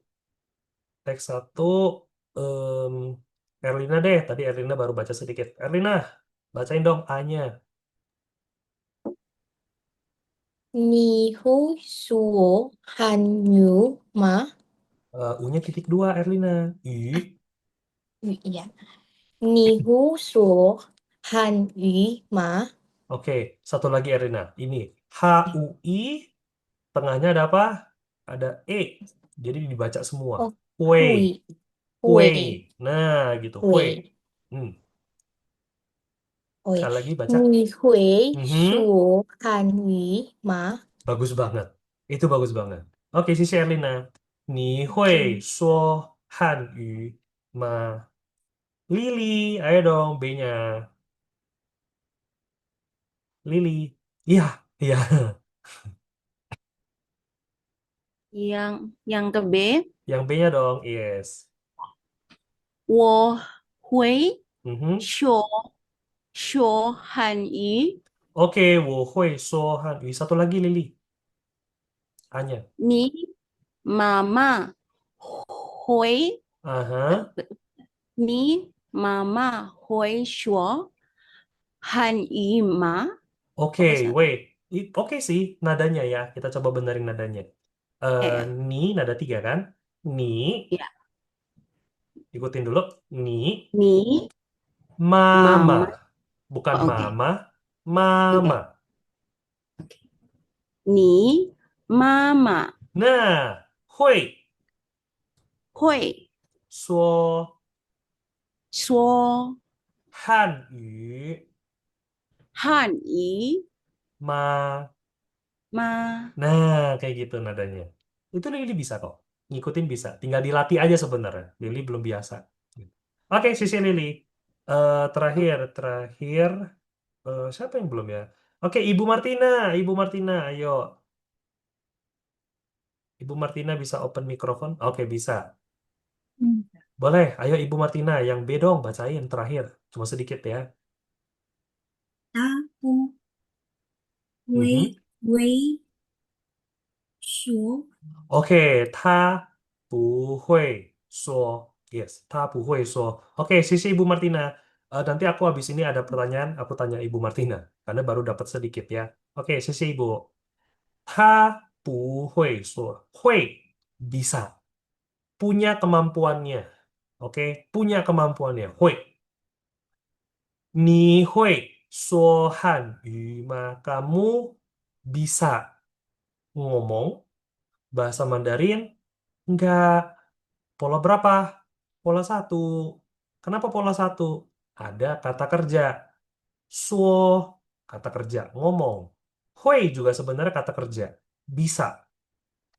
Teks 1, em, Erlina deh. Tadi Erlina baru baca sedikit. Erlina, bacain dong A-nya. 你会说汉语吗？ U-nya titik 2, Erlina. Yu. 语呀，你会说汉语吗？ Oke, satu lagi Erlina. Ini H-U-I, tengahnya ada apa? Ada E. Jadi dibaca semua. 哦， Hui. 会 Hui. Nah, gitu. 会 Hui. Hmm. Oh ya. Sekali lagi baca. 你会 Mhm. 说汉语吗？ Bagus banget. Itu bagus banget. Oke, Sisi Erlina. 你会 Oke. 说汉语吗? Lili, ayo dong B-nya. Lili. Iya, iya. Yang ke B, Yang B-nya dong, yes. 我会 Mhm. 说汉语， Oke, 我会说汉语. Satu lagi, Lili. A-nya. 你妈妈会 Aha. 你妈妈会说汉语吗？ Oke, Apa salah? wait. Oke sih, nadanya ya. Kita coba benerin nadanya. Ya. Ni, nada tiga kan? Ni, Ya. ikutin dulu. Ni, Ni mama. mama. Bukan Oh, oke. mama, mama. Oke. Ni mama 那会会说说汉语汉语吗？吗？ Nah, kayak gitu nadanya. Itu Lili bisa kok. Ngikutin bisa. Tinggal dilatih aja sebenarnya. Lili belum biasa. Oke, sisi Lili. Terakhir. Siapa yang belum ya? Oke, Ibu Martina. Ibu Martina, ayo. Ibu Martina bisa open mikrofon? Oke, bisa. Boleh. Ayo Ibu Martina. Yang B dong, bacain terakhir. Cuma sedikit ya. 他不 Mhm. 会说 Oke, 他不会说 yes, 他不会说. Oke, sisi Ibu Martina. Nanti aku habis ini ada pertanyaan, aku tanya Ibu Martina karena baru dapat sedikit ya. Oke, sisi Ibu. 他不会说，会 bisa, punya kemampuannya. Oke, punya kemampuannya. 会，你会说汉语吗? Kamu bisa ngomong bahasa Mandarin? Enggak. Pola berapa? Pola satu. Kenapa pola satu? Ada kata kerja. Suo, kata kerja. Ngomong. Hui juga sebenarnya kata kerja. Bisa.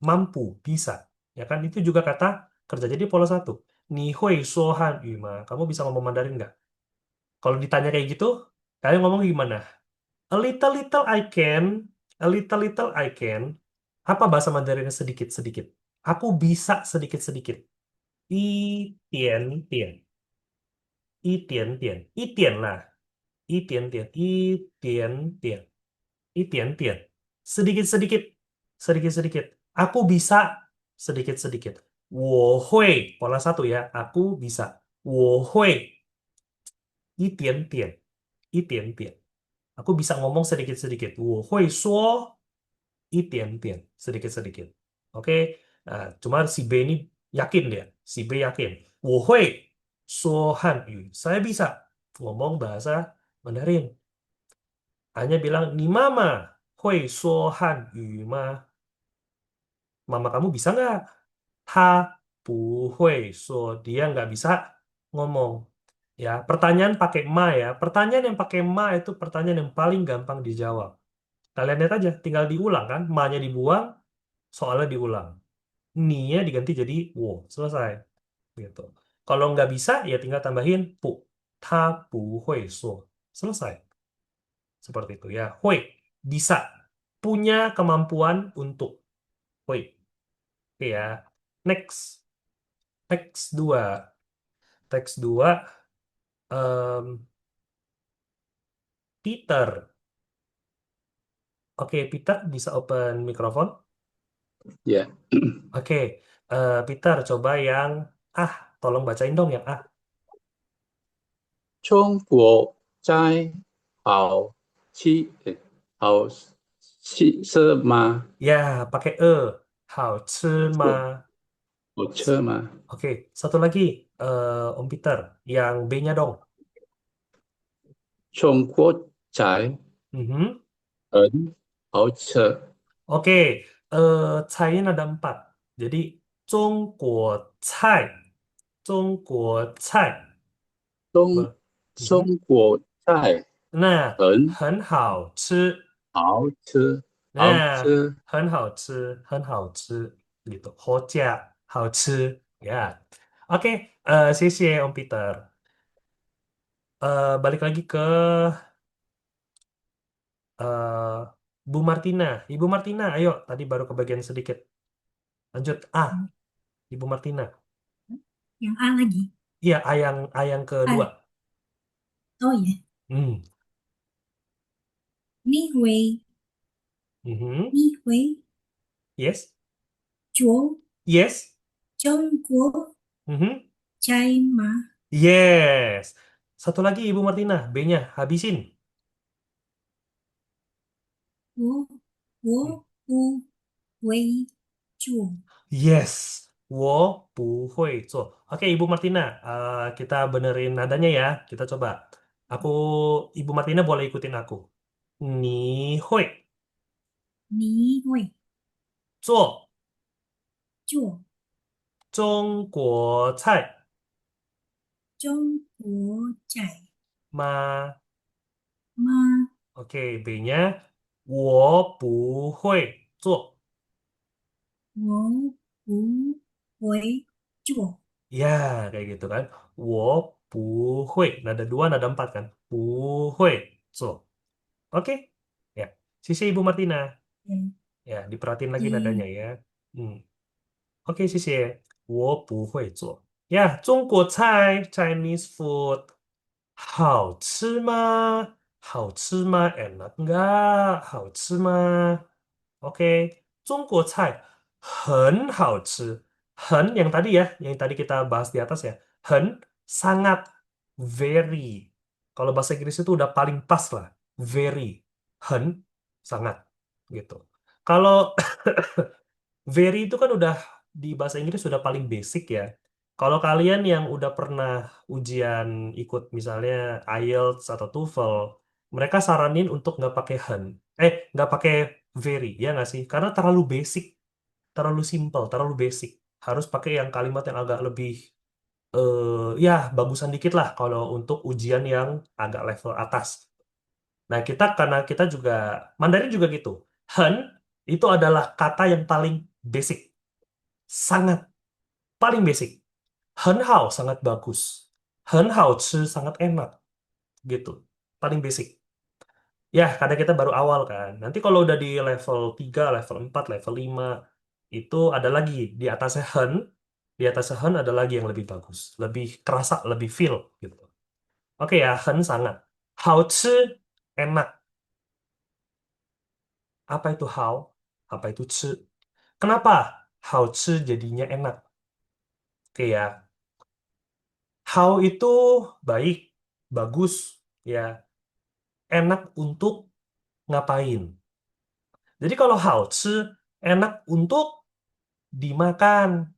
Mampu. Bisa. Ya kan? Itu juga kata kerja. Jadi pola satu. Ni hui suo han yu ma. Kamu bisa ngomong Mandarin nggak? Kalau ditanya kayak gitu, kalian ngomong gimana? A little little I can. A little little I can. Apa bahasa Mandarinnya sedikit-sedikit? Aku bisa sedikit-sedikit. 一点点，一点啦，一点点，一点点，sedikit-sedikit, sedikit-sedikit. Aku bisa sedikit-sedikit. 我会, pola satu ya, aku bisa. 我会一点点，一点点. Aku bisa ngomong sedikit-sedikit. 我会说一点点, sedikit-sedikit. Oke, nah, cuma si B ini yakin dia. Si B yakin. 我会说汉语. Saya bisa ngomong bahasa Mandarin. Hanya bilang, ni mama 会说汉语吗? Mama kamu bisa nggak? 他不会说. Dia nggak bisa ngomong. Ya, pertanyaan pakai ma ya. Pertanyaan yang pakai ma itu pertanyaan yang paling gampang dijawab. Kalian lihat aja, tinggal diulang kan. Ma-nya dibuang, soalnya diulang. Ni-nya diganti jadi wo. Selesai. Gitu. Kalau nggak bisa, ya tinggal tambahin pu. Ta pu hui so. Selesai. Seperti itu ya. Hui. Bisa. Punya kemampuan untuk. Hui. Oke ya. Next. Teks 2. Teks 2. Peter. Oke, Peter bisa open mikrofon. Ya, Oke, Peter coba yang ah, tolong bacain dong yang ah. 中国在好汽好汽车吗？ Ya, pakai e. Hao chi ma. 火车吗？ Oke, satu lagi Om Peter, yang B-nya dong. 中国在 Mhm. 很好车， Oke, cai-nya ada 4. Jadi, 中国菜. 中国菜. 中 Mhm. 中国在 Nah, 很很好吃。好吃，好 Nah, 吃，很好吃，很好吃gitu. Hoja, 好吃. Ya. Oke,谢谢Om Peter. Balik lagi ke eh, Bu Martina. Ibu Martina, ayo. Tadi baru kebagian sedikit. Lanjut. Ibu Martina. Yang A lagi. Iya, A yang kedua. Oh ya, Hmm. Ni Hui, Mhm. Ni Hui, Yes. Chúa, Yes. Trung Quốc, Mhm. Chai Ma, Yes. Satu lagi Ibu Martina, B-nya habisin. Wo, Hmm. Wo, Wu, Wei, Chuo. Yes, 我不会做. Oke, Ibu Martina, kita benerin nadanya ya. Kita coba. Ibu Martina boleh ikutin aku. 你会 Ni Hui, 做 Chuo, 中国菜 Trung Quốc Chai 吗 Ma, Oke, B-nya 我不会做. Wo, Wu, Wei, Chuo. Ya, kayak gitu kan. 我不会. Nada dua, nada empat kan. 不会做. Oke, ya. Sisi Ibu Martina. Ya, diperhatiin lagi nadanya ya. Hmm. Oke, 谢谢。我不会做。呀，中国菜 Chinese food 好吃吗？好吃吗？Enak nggak？好吃吗？Oke，中国菜很好吃。很yang tadi ya, yang tadi kita bahas di atas ya. 很 sangat very. Kalau bahasa Inggris itu udah paling pas lah. Very. 很 sangat gitu. Kalau very itu kan udah di bahasa Inggris sudah paling basic ya. Kalau kalian yang udah pernah ujian ikut misalnya IELTS atau TOEFL, mereka saranin untuk nggak pakai nggak pakai very, ya nggak sih? Karena terlalu basic, terlalu simple, terlalu basic. Harus pakai yang kalimat yang agak lebih, ya bagusan dikit lah kalau untuk ujian yang agak level atas. Nah, karena kita juga Mandarin juga gitu. Han itu adalah kata yang paling basic, sangat paling basic. 很好 sangat bagus. 很好吃 sangat enak gitu. Paling basic. Ya, karena kita baru awal kan. Nanti kalau udah di level 3, level 4, level 5 itu ada lagi di atasnya di atasnya ada lagi yang lebih bagus, lebih kerasa, lebih feel gitu. Oke ya, 很 sangat. 好吃 enak. Apa itu hao? Apa itu ci? Kenapa hao ci jadinya enak? Oke ya. Hao itu baik, bagus, ya. Enak untuk ngapain? Jadi kalau hao ci enak untuk dimakan,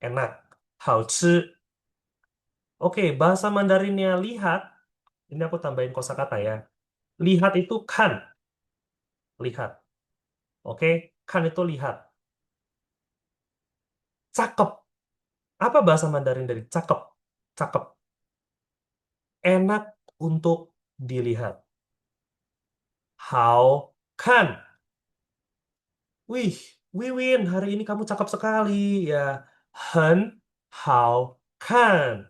enak. Hao ci. Oke, bahasa Mandarinnya lihat. Ini aku tambahin kosakata ya. Lihat itu kan. Lihat. Oke, kan itu lihat. Cakep. Apa bahasa Mandarin dari cakep? Cakep. Enak untuk dilihat. How kan? Wih, Wiwin, hari ini kamu cakep sekali ya. Hen how kan?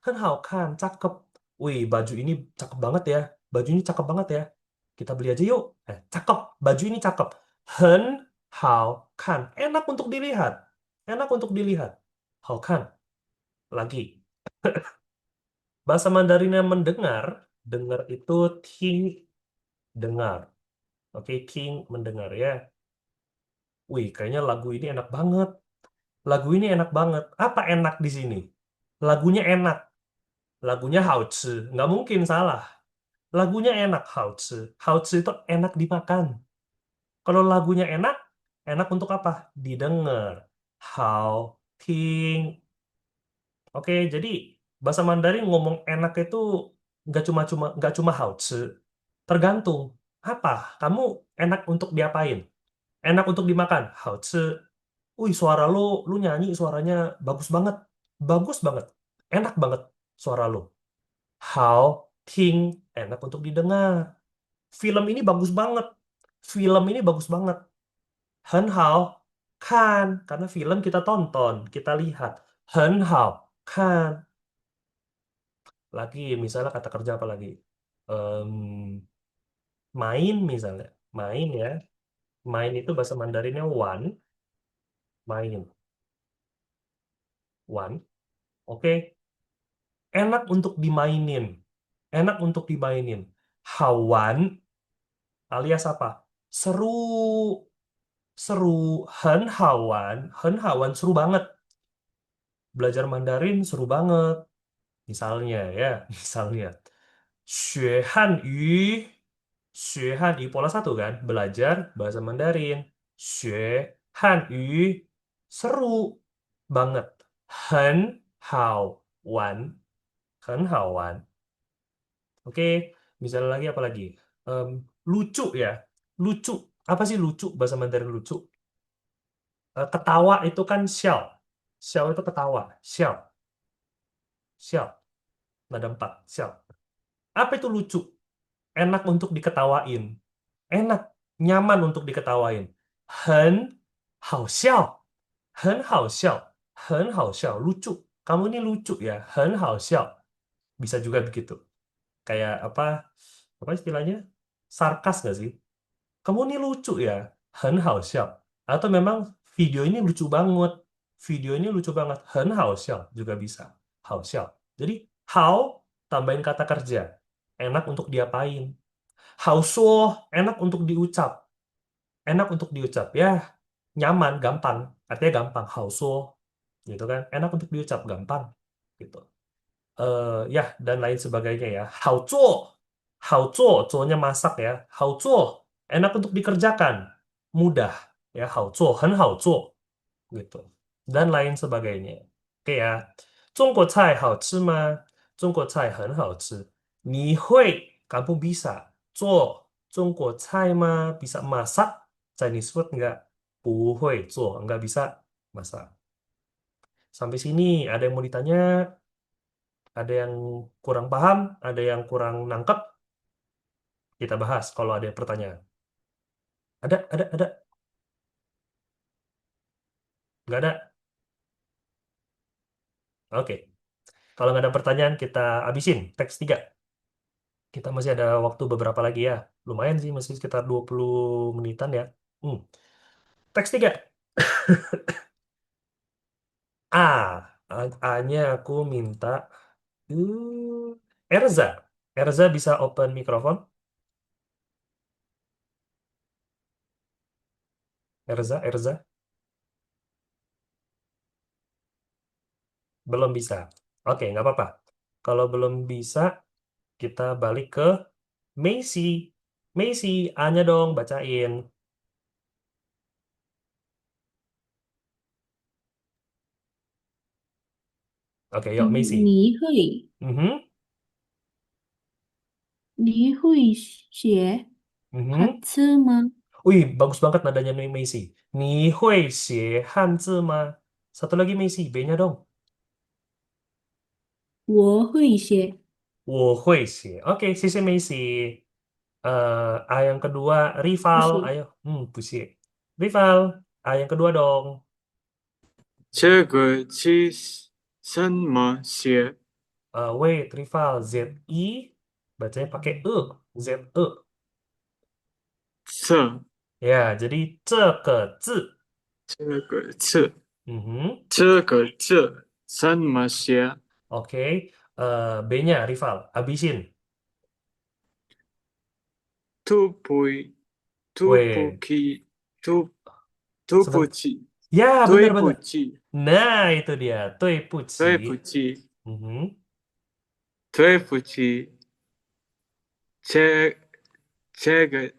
Hen how kan, cakep. Wih, baju ini cakep banget ya. Baju ini cakep banget ya. Kita beli aja yuk. Cakep. Baju ini cakep. Hen how kan? Enak untuk dilihat. Enak untuk dilihat. How kan? Lagi. Bahasa Mandarinnya mendengar. Dengar itu ting, dengar. Oke, ting, mendengar ya. Wih, kayaknya lagu ini enak banget. Lagu ini enak banget. Apa enak di sini? Lagunya enak. Lagunya haoci. Nggak mungkin salah. Lagunya enak, haoci. Haoci itu enak dimakan. Kalau lagunya enak, enak untuk apa? Didengar. Hao, ting. Oke, jadi bahasa Mandarin ngomong enak itu nggak cuma haoci. Tergantung. Apa? Kamu enak untuk diapain? Enak untuk dimakan. Haoci. Wih, suara lu nyanyi suaranya bagus banget. Bagus banget. Enak banget suara lu. How ting, enak untuk didengar. Film ini bagus banget. Film ini bagus banget. 很好看, karena film kita tonton, kita lihat. 很好看. Lagi, misalnya kata kerja apa lagi? Em, main misalnya. Main ya. Main itu bahasa Mandarinnya wan. Main. Wan. Oke. Enak untuk dimainin. Enak untuk dimainin. Hawan alias apa? Seru. Seru. 很好玩. Seru banget. Belajar Mandarin seru banget. Misalnya ya, misalnya. 学汉语. Pola satu kan? Belajar bahasa Mandarin. 学汉语. Seru banget. 很好玩. 很好玩. Oke, misalnya lagi apa lagi? Em, lucu ya. Lucu. Apa sih lucu? Bahasa Mandarin lucu. Ketawa itu kan xiao. Xiao itu ketawa. Xiao. Xiao. Nada 4. Xiao. Apa itu lucu? Enak untuk diketawain. Enak. Nyaman untuk diketawain. 很好笑. 很好笑. 很好笑. Lucu. Kamu ini lucu ya. 很好笑. Bisa juga begitu. Kayak apa istilahnya? Sarkas nggak sih? Kamu ini lucu ya. 很好笑. Atau memang video ini lucu banget. Video ini lucu banget. 很好笑 juga bisa. 好笑. Jadi, 好 tambahin kata kerja. Enak untuk diapain. 好说 enak untuk diucap. Enak untuk diucap. Ya, nyaman, gampang. Artinya gampang. 好说. Gitu kan. Enak untuk diucap. Gampang. Gitu. Ya, dan lain sebagainya ya. 好做. 好做. 做nya masak ya. 好做. Enak untuk dikerjakan. Mudah. Ya, 好做. 很好做. Gitu. Dan lain sebagainya. Oke ya. 中国菜好吃吗? 中国菜很好吃. 你会, kamu bisa. 做中国菜吗? Bisa masak Chinese food enggak? 不会做, enggak bisa masak. Sampai sini ada yang mau ditanya? Ada yang kurang paham? Ada yang kurang nangkep? Kita bahas kalau ada pertanyaan. Ada. Nggak ada? Oke. Kalau nggak ada pertanyaan, kita habisin teks 3. Kita masih ada waktu beberapa lagi ya. Lumayan sih, masih sekitar 20 menitan ya. Teks 3. A. A-nya aku minta Erza. Erza bisa open mikrofon? Erza. Belum bisa. Oke, nggak apa-apa. Kalau belum bisa, kita balik ke Macy. Macy, A-nya dong, bacain. Oke, yuk Macy. 你会 Mhm, 你会学 mhm. 汉字吗？ Wih, bagus banget nadanya nih Macy. 你会写汉字吗? Satu lagi Macy, B-nya dong. 我会写。我会写. Oke, sisi Macy. A yang kedua, 不 Rival. 写 Ayo, 不写. Rival, A yang kedua dong. 这个是什么写？ Wait, Rival, Z-I. Bacanya pakai E. Z-E. 这 Ya, jadi 这个字. 这个字， Mhm. 这个字怎么写？ Oke. B-nya, Rival. Habisin. 对不对不 Wait. 起，对不 Seben- 起， Ya, 对不 benar-benar. 起， Nah, itu dia. 对不起.对不起， Mhm. 对不起，这个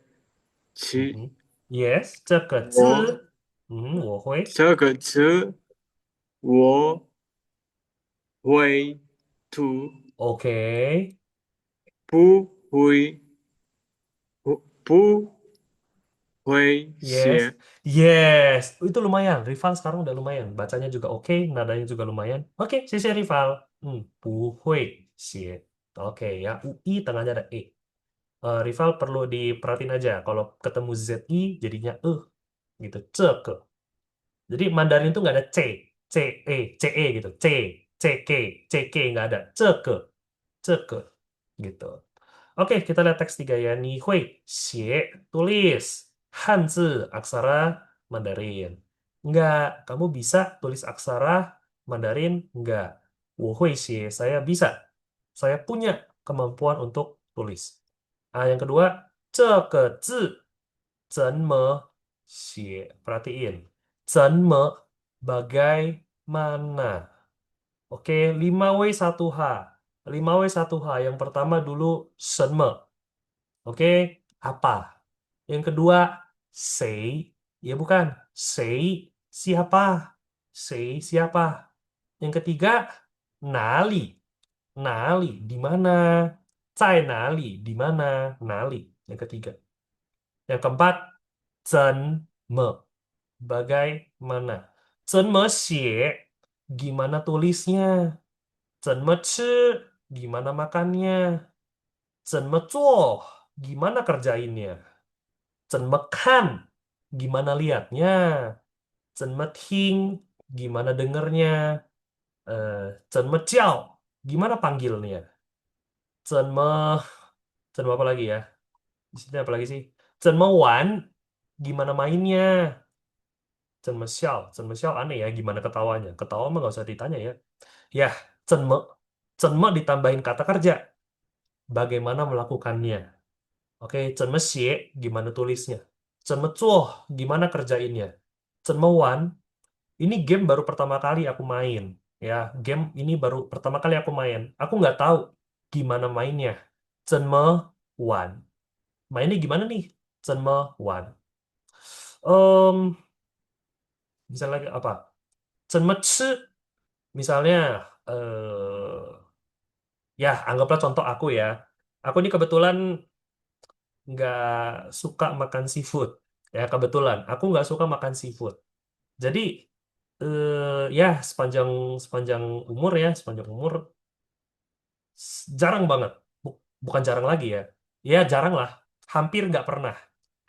字， Mhm. Yes, 这个我字. 我会. 这个字我会读， Oke. 不会不会 Yes. 写， Yes. Itu lumayan. Rival sekarang udah lumayan. Bacanya juga oke, nadanya juga lumayan. Oke, sisi Rival. 不会写. Oke ya, UI tengahnya ada E. Rival perlu diperhatiin aja. Kalau ketemu ZI jadinya gitu. Ceke. Jadi Mandarin itu nggak ada C, CE gitu. CK, CK nggak ada. Ceke, ceke gitu. Oke, kita lihat teks 3 ya. Ni hui xie, tulis. Hanzi, aksara Mandarin. Enggak, kamu bisa tulis aksara Mandarin? Enggak. Wo hui xie, saya bisa. Saya punya kemampuan untuk tulis. Yang kedua, ce ke zi, zen me xie. Perhatiin. Zen me, bagaimana. Oke, 5W1H. 5W1H. Yang pertama dulu senme. Oke, apa? Yang kedua, sei. Ya bukan. Sei, siapa? Sei, siapa? Yang ketiga, nali. Nali, di mana? Zai nali, di mana? Nali. Yang ketiga. Yang keempat, zen me. Bagaimana? Zen me xie. Gimana tulisnya? 怎么吃? Gimana makannya? 怎么做? Gimana kerjainnya? 怎么看? Gimana lihatnya? 怎么听? Gimana dengernya? 怎么叫? Gimana panggilnya? 怎么apa lagi ya? Di sini apa lagi sih? 怎么玩? Gimana mainnya? 怎么笑? 怎么笑 aneh ya, gimana ketawanya? Ketawa mah nggak usah ditanya ya. Ya, 怎么ditambahin kata kerja. Bagaimana melakukannya. Oke, 怎么写, gimana tulisnya. 怎么做, gimana kerjainnya. 怎么玩, ini game baru pertama kali aku main. Ya, game ini baru pertama kali aku main. Aku nggak tahu gimana mainnya. 怎么玩, mainnya gimana nih? 怎么玩. Em, misalnya lagi apa? 怎么吃, misalnya, ya anggaplah contoh aku ya. Aku ini kebetulan nggak suka makan seafood. Ya, kebetulan. Aku nggak suka makan seafood. Jadi, ya sepanjang sepanjang umur ya, sepanjang umur jarang banget. Bukan jarang lagi ya. Ya, jarang lah. Hampir nggak pernah.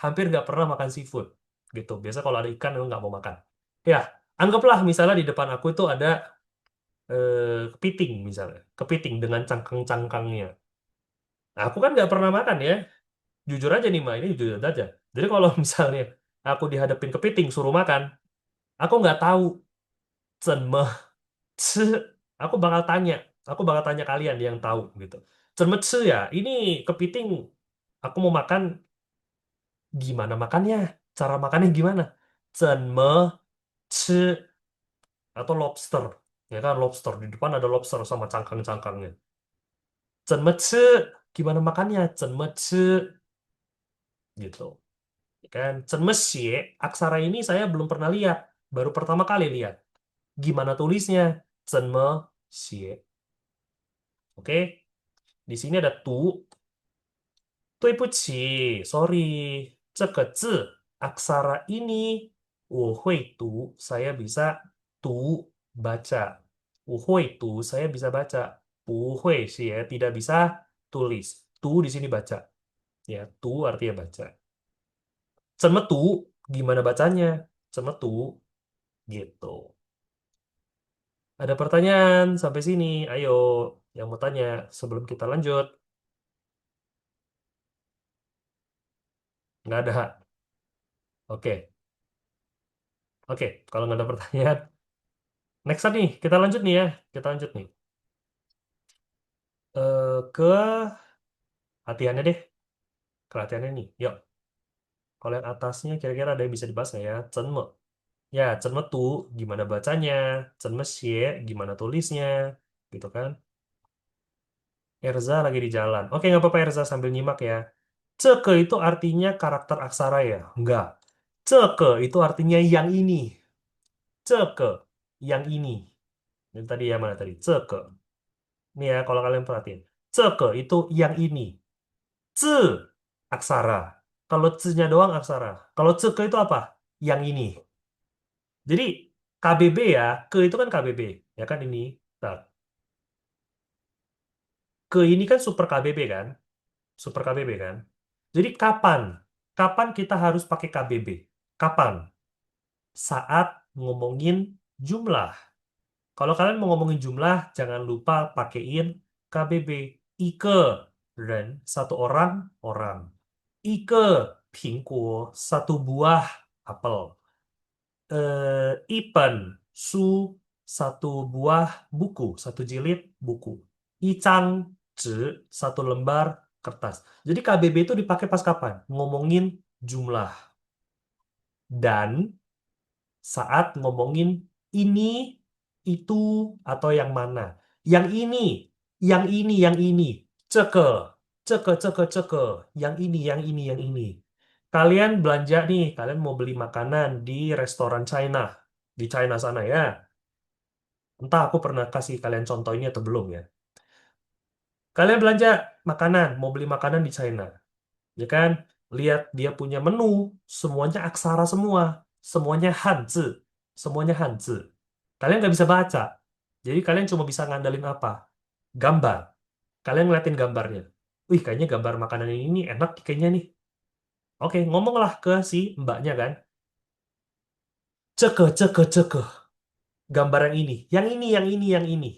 Hampir nggak pernah makan seafood. Gitu. Biasa kalau ada ikan, aku nggak mau makan. Ya, anggaplah misalnya di depan aku itu ada kepiting misalnya. Kepiting dengan cangkang-cangkangnya. Nah, aku kan nggak pernah makan ya. Jujur aja nih, Ma, ini jujur aja. Jadi kalau misalnya aku dihadapin kepiting suruh makan, aku nggak tahu 怎么吃. Aku bakal tanya kalian yang tahu gitu. 怎么吃 ya, ini kepiting aku mau makan, gimana makannya? Cara makannya gimana? 怎么吃 atau lobster, ya kan lobster di depan ada lobster sama cangkang-cangkangnya. 怎么吃 gimana makannya? 怎么吃 gitu. Kan 怎么写 aksara ini saya belum pernah lihat, baru pertama kali lihat. Gimana tulisnya? 怎么写 Oke, di sini ada tu. 对不起 sorry. 这个字 aksara ini 我会读 saya bisa baca. 我会读 saya bisa baca. 不会写 tidak bisa tulis. Tu di sini baca. Ya, tu artinya baca. 怎么读 gimana bacanya? 怎么读 gitu. Ada pertanyaan sampai sini? Ayo, yang mau tanya sebelum kita lanjut. Nggak ada. Oke, oke. Kalau nggak ada pertanyaan, next nih, kita lanjut nih ya. Kita lanjut nih. Ke latihannya deh. Ke latihannya nih. Yuk. Kalau yang atasnya kira-kira ada yang bisa dibahas nggak ya? 怎么. Ya, 怎么读, gimana bacanya. 怎么写, gimana tulisnya. Gitu kan. Erza lagi di jalan. Oke, nggak apa-apa Erza sambil nyimak ya. Ceke itu artinya karakter aksara ya? Enggak. Ceke itu artinya yang ini. Ceke, yang ini. Ini tadi yang mana tadi? Ceke. Ini ya, kalau kalian perhatiin. Ceke itu yang ini. Ce, aksara. Kalau ce-nya doang aksara. Kalau ceke itu apa? Yang ini. Jadi, KBB ya. Ke itu kan KBB. Ya kan ini. Bentar. Ke ini kan super KBB kan? Super KBB kan? Jadi kapan? Kapan kita harus pakai KBB? Kapan? Saat ngomongin jumlah. Kalau kalian mau ngomongin jumlah, jangan lupa pakein KBB. Ike, ren, satu orang, orang. Ike, pingguo, satu buah apel. Ipen, su, satu buah buku, satu jilid buku. Icang, zi, satu lembar kertas. Jadi KBB itu dipakai pas kapan? Ngomongin jumlah. Dan saat ngomongin ini, itu, atau yang mana. Yang ini, yang ini, yang ini. Ceke, ceke, ceke, ceke. Yang ini, yang ini, yang ini. Kalian belanja nih, kalian mau beli makanan di restoran China. Di China sana ya. Entah aku pernah kasih kalian contoh ini atau belum ya. Kalian belanja makanan, mau beli makanan di China. Ya kan? Lihat dia punya menu, semuanya aksara semua. Semuanya Hanzi. Semuanya Hanzi. Kalian nggak bisa baca. Jadi kalian cuma bisa ngandalin apa? Gambar. Kalian ngeliatin gambarnya. Wih, kayaknya gambar makanan ini enak kayaknya nih. Oke, ngomonglah ke si mbaknya kan. Ceke, ceke, ceke. Gambar yang ini. Yang ini, yang ini, yang ini.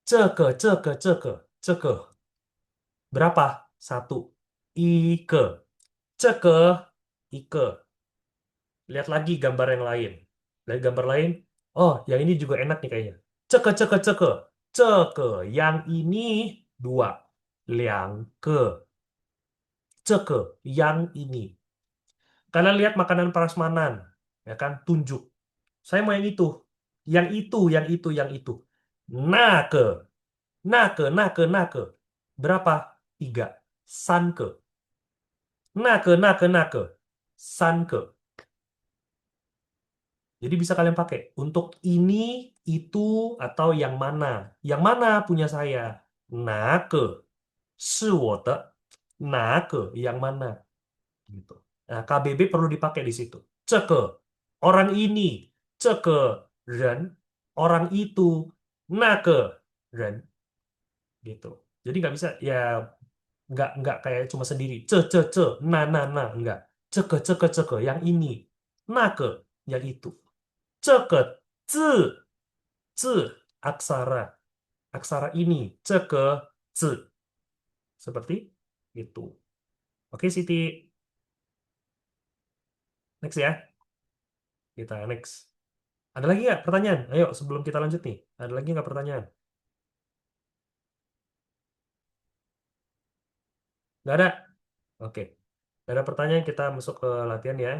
Ceke, ceke, ceke, ceke. Berapa? Satu. Ike. Ceke, ike. Lihat lagi gambar yang lain. Lihat gambar lain. Oh, yang ini juga enak nih kayaknya. Ceke, ceke, ceke. Ceke. Yang ini dua. Liang ke. Ceke. Yang ini. Kalian lihat makanan prasmanan. Ya kan? Tunjuk. Saya mau yang itu. Yang itu, yang itu, yang itu. Nake. Nake, nake, nake. Berapa? Tiga. Sanke. Nake, nake, nake. Sanke. Jadi bisa kalian pakai untuk ini, itu, atau yang mana. Yang mana punya saya? Nake. 是我的. Nake. Yang mana. Gitu. Nah, KBB perlu dipakai di situ. Ceke. Orang ini. Ceke. Ren. Orang itu. Nake. Ren. Gitu. Jadi nggak bisa ya nggak kayak cuma sendiri. Ce, na, nggak. Ceke, ceke, ceke. Yang ini. Nake. Yang itu. 这个字 aksara aksara ini 这个字 seperti itu. Oke Siti, next ya, kita next. Ada lagi nggak pertanyaan? Ayo sebelum kita lanjut nih, ada lagi nggak pertanyaan? Nggak ada. Oke, nggak ada pertanyaan, kita masuk ke latihan ya.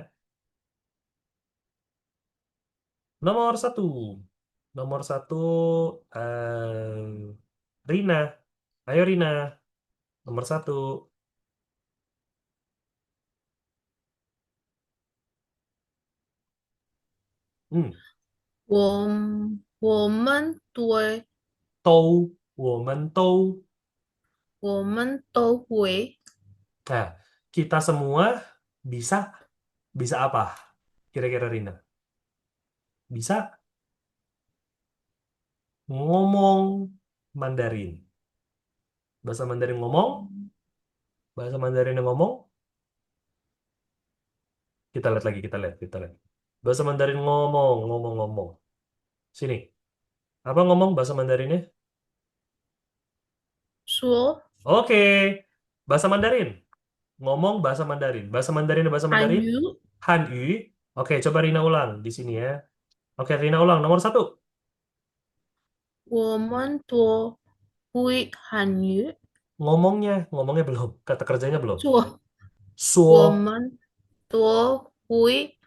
Nomor satu, nomor satu, Rina. Ayo Rina, nomor satu. 嗯，我们我们都 我们都会 Nah, kita semua bisa bisa apa? Kira-kira Rina? Bisa ngomong Mandarin. Bahasa Mandarin ngomong, bahasa Mandarin yang ngomong. Kita lihat lagi, kita lihat, kita lihat. Bahasa Mandarin ngomong, ngomong. Sini. Apa ngomong bahasa Mandarinnya? 说 Oke. Bahasa Mandarin. Ngomong bahasa Mandarin. Bahasa Mandarin dan bahasa 韩 Mandarin. 语，Hanyu. Oke, coba Rina ulang di sini ya. Oke, Rina ulang. Nomor satu. 我们都会韩语， Ngomongnya belum. Kata kerjanya belum. 做我 Suo. 们都会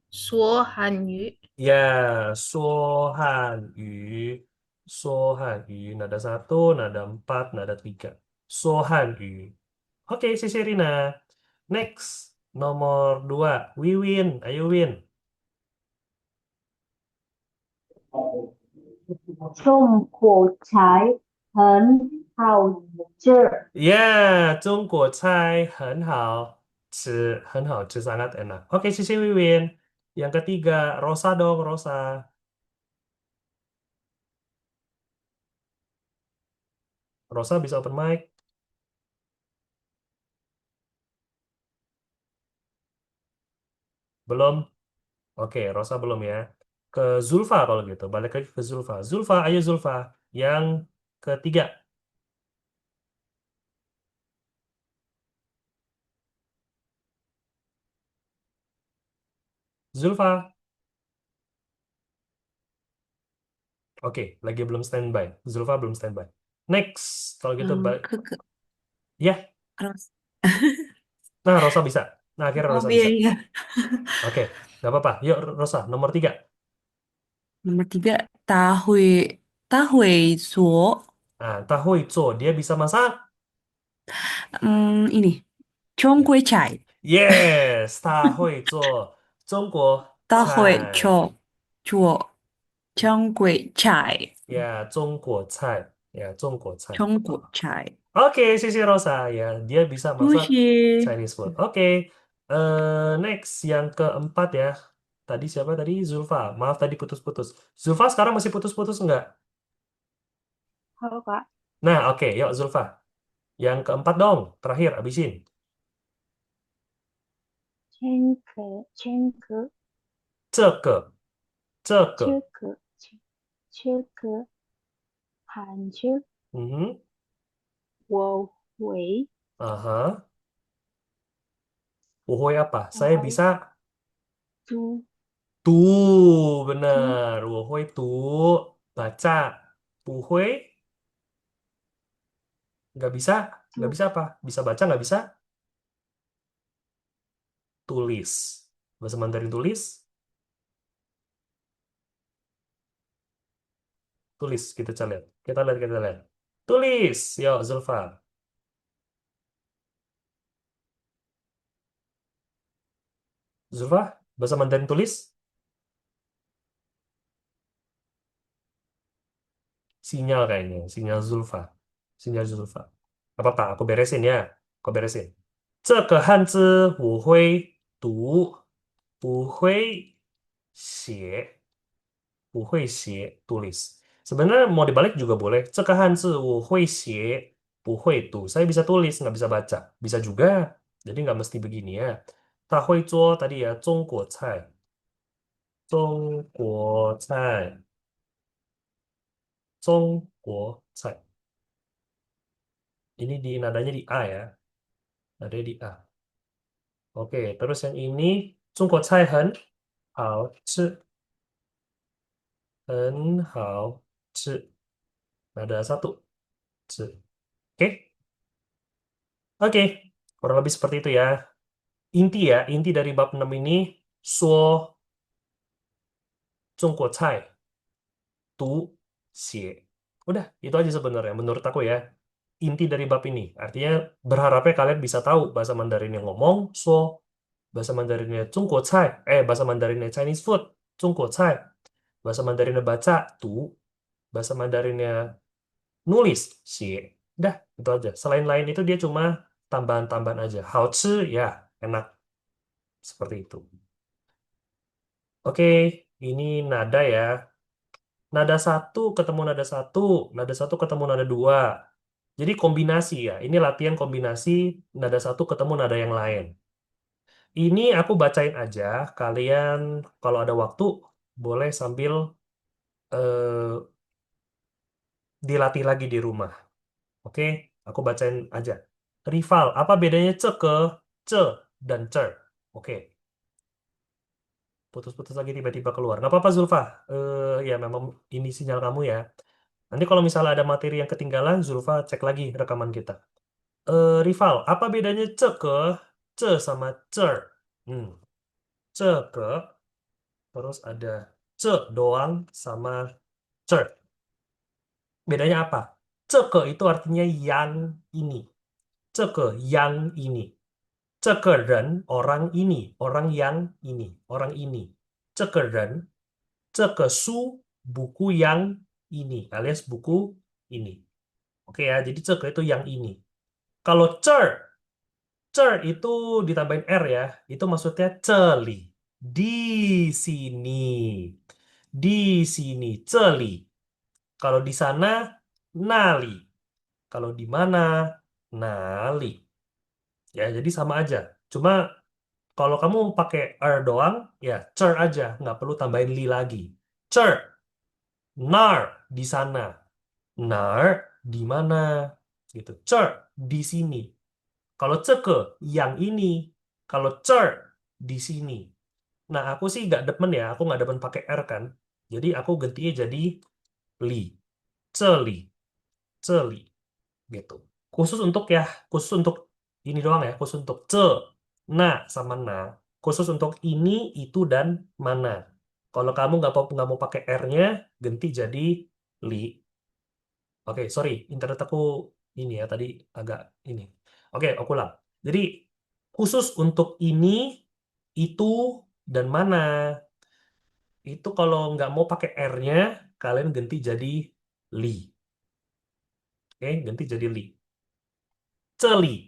说韩语。 Ya, Sohan Yu. Sohan Yu. Nada satu, nada empat, nada tiga. Sohan Yu. Oke, Sisi Rina. Next. Nomor dua. Wiwin. Ayo, Win. 中国菜很好吃。 Ya, 中国菜很好吃，很好吃, sangat enak. Oke, Sisi Wiwin. Yang ketiga, Rosa dong, Rosa. Rosa bisa open mic? Belum? Oke, Rosa belum ya. Ke Zulfa kalau gitu. Balik lagi ke Zulfa. Zulfa, ayo Zulfa. Yang ketiga. Zulfa. Oke, lagi belum standby. Zulfa belum standby. Next. Kalau gitu, Ke ya. Ros. Nah, Rosa bisa. Nah, akhirnya Oh Rosa iya bisa. iya. Oke, nggak apa-apa. Yuk, Rosa, nomor tiga. Nomor 3, tahui tahui suo. Nah, tahu itu dia bisa masak. Ini Chong Ya. Kue Chai. Yes, 他会做中国 Tahui 菜。cho chuo Chong Kue Chai. Ya, 中国菜。Ya, 中国菜。Chong Kue Chai. Oke, Sisi Rosa. Ya, dia bisa masak 谢谢。 Chinese food. Oke, next yang keempat ya. Tadi siapa tadi? Zulfa. Maaf tadi putus-putus. Zulfa sekarang masih putus-putus nggak? Halo Kak. Nah, oke, yuk Zulfa. Yang keempat dong, terakhir, abisin. 签可这个，这这个，个这个喊着嗯哼，我会 aha, 我会 apa? Saya 来 bisa 读 读, 读 benar. 我会读, baca. 不会, nggak bisa. Nggak 读 bisa apa? Bisa baca, nggak bisa? Tulis. Bahasa Mandarin tulis? Tulis, kita lihat. Kita lihat, kita lihat. Tulis, yuk Zulfa. Zulfa, bahasa Mandarin tulis? Sinyal kayaknya, sinyal Zulfa. Sinyal Zulfa. Apa-apa, aku beresin ya. Aku beresin. 这个汉字我会读，不会写，不会写 tulis. Sebenarnya mau dibalik juga boleh. 这个汉字我会写，不会读. Saya bisa tulis, nggak bisa baca. Bisa juga. Jadi nggak mesti begini ya. 他会做 tadi ya, 中国菜，中国菜，中国菜. Ini di nadanya di A ya. Nadanya di A. Oke, terus yang ini 中国菜好吃，很好吃. Nada satu. 吃. Oke, oke. Kurang lebih seperti itu ya. Inti ya, inti dari bab 6 ini 说中国菜，读写. Udah, itu aja sebenarnya menurut aku ya. Inti dari bab ini. Artinya berharapnya kalian bisa tahu bahasa Mandarin yang ngomong 说 bahasa Mandarinnya 中国菜, bahasa Mandarinnya Chinese food, 中国菜, bahasa Mandarinnya baca, bahasa Mandarinnya nulis, 写. Dah, itu aja. Selain lain itu dia cuma tambahan-tambahan aja. 好吃, ya, enak. Seperti itu. Oke, ini nada ya. Nada satu ketemu nada satu ketemu nada dua. Jadi kombinasi ya. Ini latihan kombinasi nada satu ketemu nada yang lain. Ini aku bacain aja. Kalian kalau ada waktu boleh sambil eh, dilatih lagi di rumah. Oke, aku bacain aja. Rival, apa bedanya ce dan cer? Oke, putus-putus lagi tiba-tiba keluar. Nggak apa-apa Zulfa. Ya memang ini sinyal kamu ya. Nanti kalau misalnya ada materi yang ketinggalan, Zulfa cek lagi rekaman kita. Rival, apa bedanya ce sama cer? Hmm, ce terus ada ce doang sama cer. Bedanya apa? Ce itu artinya yang ini. Ce yang ini. Cekeren orang ini, orang yang ini, orang ini. Cekeren, cekesu buku yang ini, alias buku ini. Oke ya, jadi ceke itu yang ini. Kalau cer itu ditambahin R ya, itu maksudnya celi. Di sini. Di sini, celi. Kalau di sana, nali. Kalau di mana, nali. Ya, jadi sama aja. Cuma kalau kamu pakai er doang, ya cer aja, nggak perlu tambahin li lagi. Cer, nar, di sana. Nar, di mana? Gitu. Cer, di sini. Kalau ceke, yang ini. Kalau cer, di sini. Nah, aku sih nggak demen ya, aku nggak demen pakai R kan. Jadi aku gantinya jadi li, celi, celi, gitu. Khusus untuk ya, khusus untuk ini doang ya, khusus untuk ce, na sama na. Khusus untuk ini, itu dan mana. Kalau kamu nggak mau pakai R-nya, ganti jadi li. Oke, sorry, internet aku ini ya tadi agak ini. Oke, aku ulang. Jadi khusus untuk ini, itu dan mana. Itu kalau nggak mau pakai R-nya, kalian ganti jadi li. Oke, ganti jadi li. Celi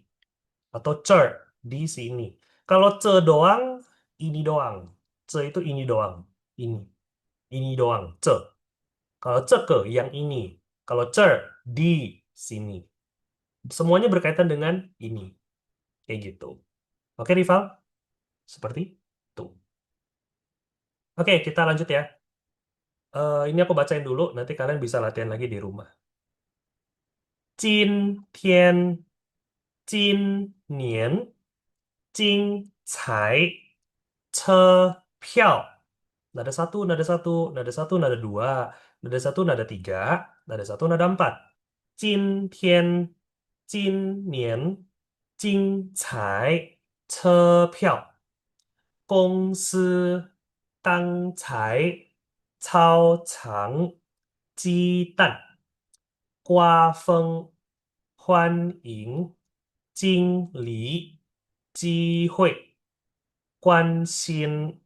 atau cer di sini. Kalau ce doang, ini doang. Ce itu ini doang. Ini. Ini doang. Ce. Kalau ce ke yang ini. Kalau cer di sini. Semuanya berkaitan dengan ini. Kayak gitu. Oke, Rival? Seperti itu. Oke, kita lanjut ya. Ini aku bacain dulu, nanti kalian bisa latihan lagi di rumah. 今天今年精彩车票 nada satu nada satu nada satu nada dua nada satu nada tiga nada satu nada empat 今年精彩车票公司刚才超长鸡蛋瓜分欢迎经理机会关心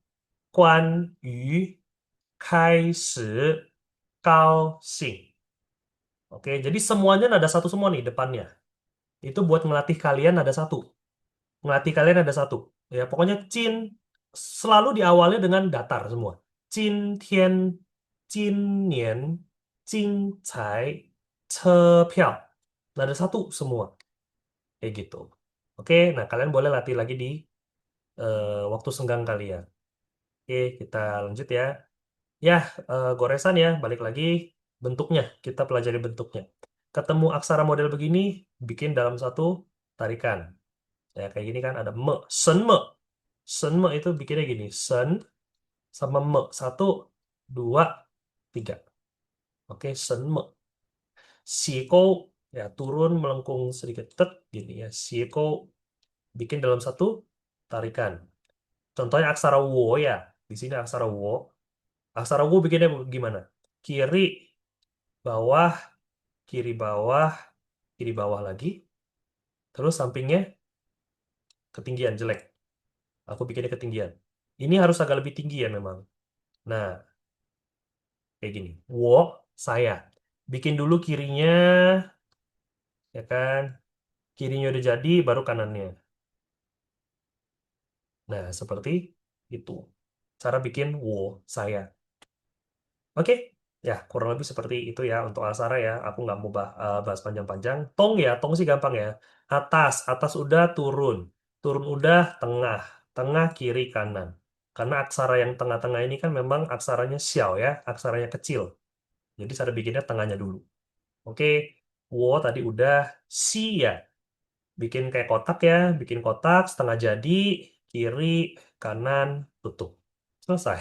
关于开始高兴 Oke, jadi semuanya nada satu semua nih depannya. Itu buat ngelatih kalian nada satu. Ngelatih kalian nada satu. Ya, pokoknya cin selalu diawali dengan datar semua. Jin tian, jin nian, jin cai, ce piao. Nada satu semua. Kayak gitu. Oke, nah kalian boleh latih lagi di waktu senggang kalian. Oke, kita lanjut ya. Ya, goresan ya, balik lagi bentuknya. Kita pelajari bentuknya. Ketemu aksara model begini, bikin dalam satu tarikan. Ya, kayak gini kan ada me, sen me. Sen me itu bikinnya gini, sen sama me. Satu, dua, tiga. Oke, sen me. Siko, ya turun melengkung sedikit. Tet, gini ya. Siko bikin dalam satu tarikan. Contohnya aksara wo ya. Di sini aksara wo. Aksara wo bikinnya gimana? Kiri, bawah, kiri bawah, kiri bawah lagi, terus sampingnya ketinggian jelek. Aku bikinnya ketinggian. Ini harus agak lebih tinggi ya memang. Nah, kayak gini. Wo, saya. Bikin dulu kirinya, ya kan? Kirinya udah jadi, baru kanannya. Nah, seperti itu. Cara bikin wo, saya. Oke, ya kurang lebih seperti itu ya untuk Asara ya. Aku nggak mau bahas panjang-panjang. Tong ya, tong sih gampang ya. Atas, atas udah turun. Turun udah tengah. Tengah, kiri, kanan. Karena aksara yang tengah-tengah ini kan memang aksaranya xiao ya, aksaranya kecil. Jadi cara bikinnya tengahnya dulu. Oke, wo tadi udah, si ya. Bikin kayak kotak ya, bikin kotak setengah jadi, kiri, kanan, tutup. Selesai.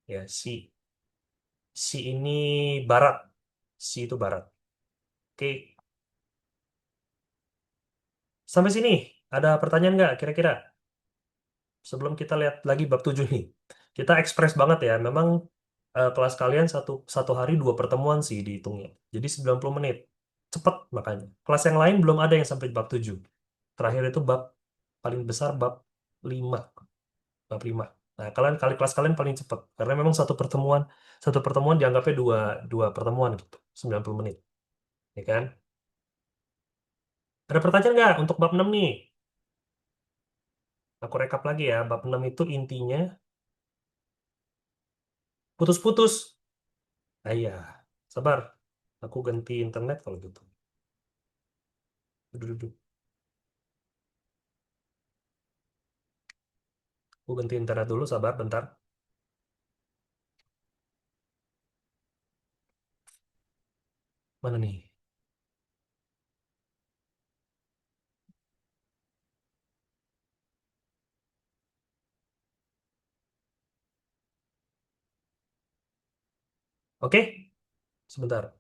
Ya, si. Si ini barat. Si itu barat. Oke, sampai sini. Ada pertanyaan nggak kira-kira? Sebelum kita lihat lagi bab 7 nih. Kita ekspres banget ya. Memang kelas kalian satu hari dua pertemuan sih dihitungnya. Jadi 90 menit. Cepet makanya. Kelas yang lain belum ada yang sampai bab 7. Terakhir itu bab paling besar bab 5. Bab 5. Nah, kelas kalian paling cepat. Karena memang satu pertemuan dianggapnya dua pertemuan gitu. 90 menit. Ya kan? Ada pertanyaan nggak untuk bab 6 nih? Aku rekap lagi ya. Bab 6 itu intinya putus-putus. Ah iya, sabar. Aku ganti internet kalau gitu. Duduk-duduk. Aku ganti internet dulu, sabar bentar. Mana nih? Oke, sebentar.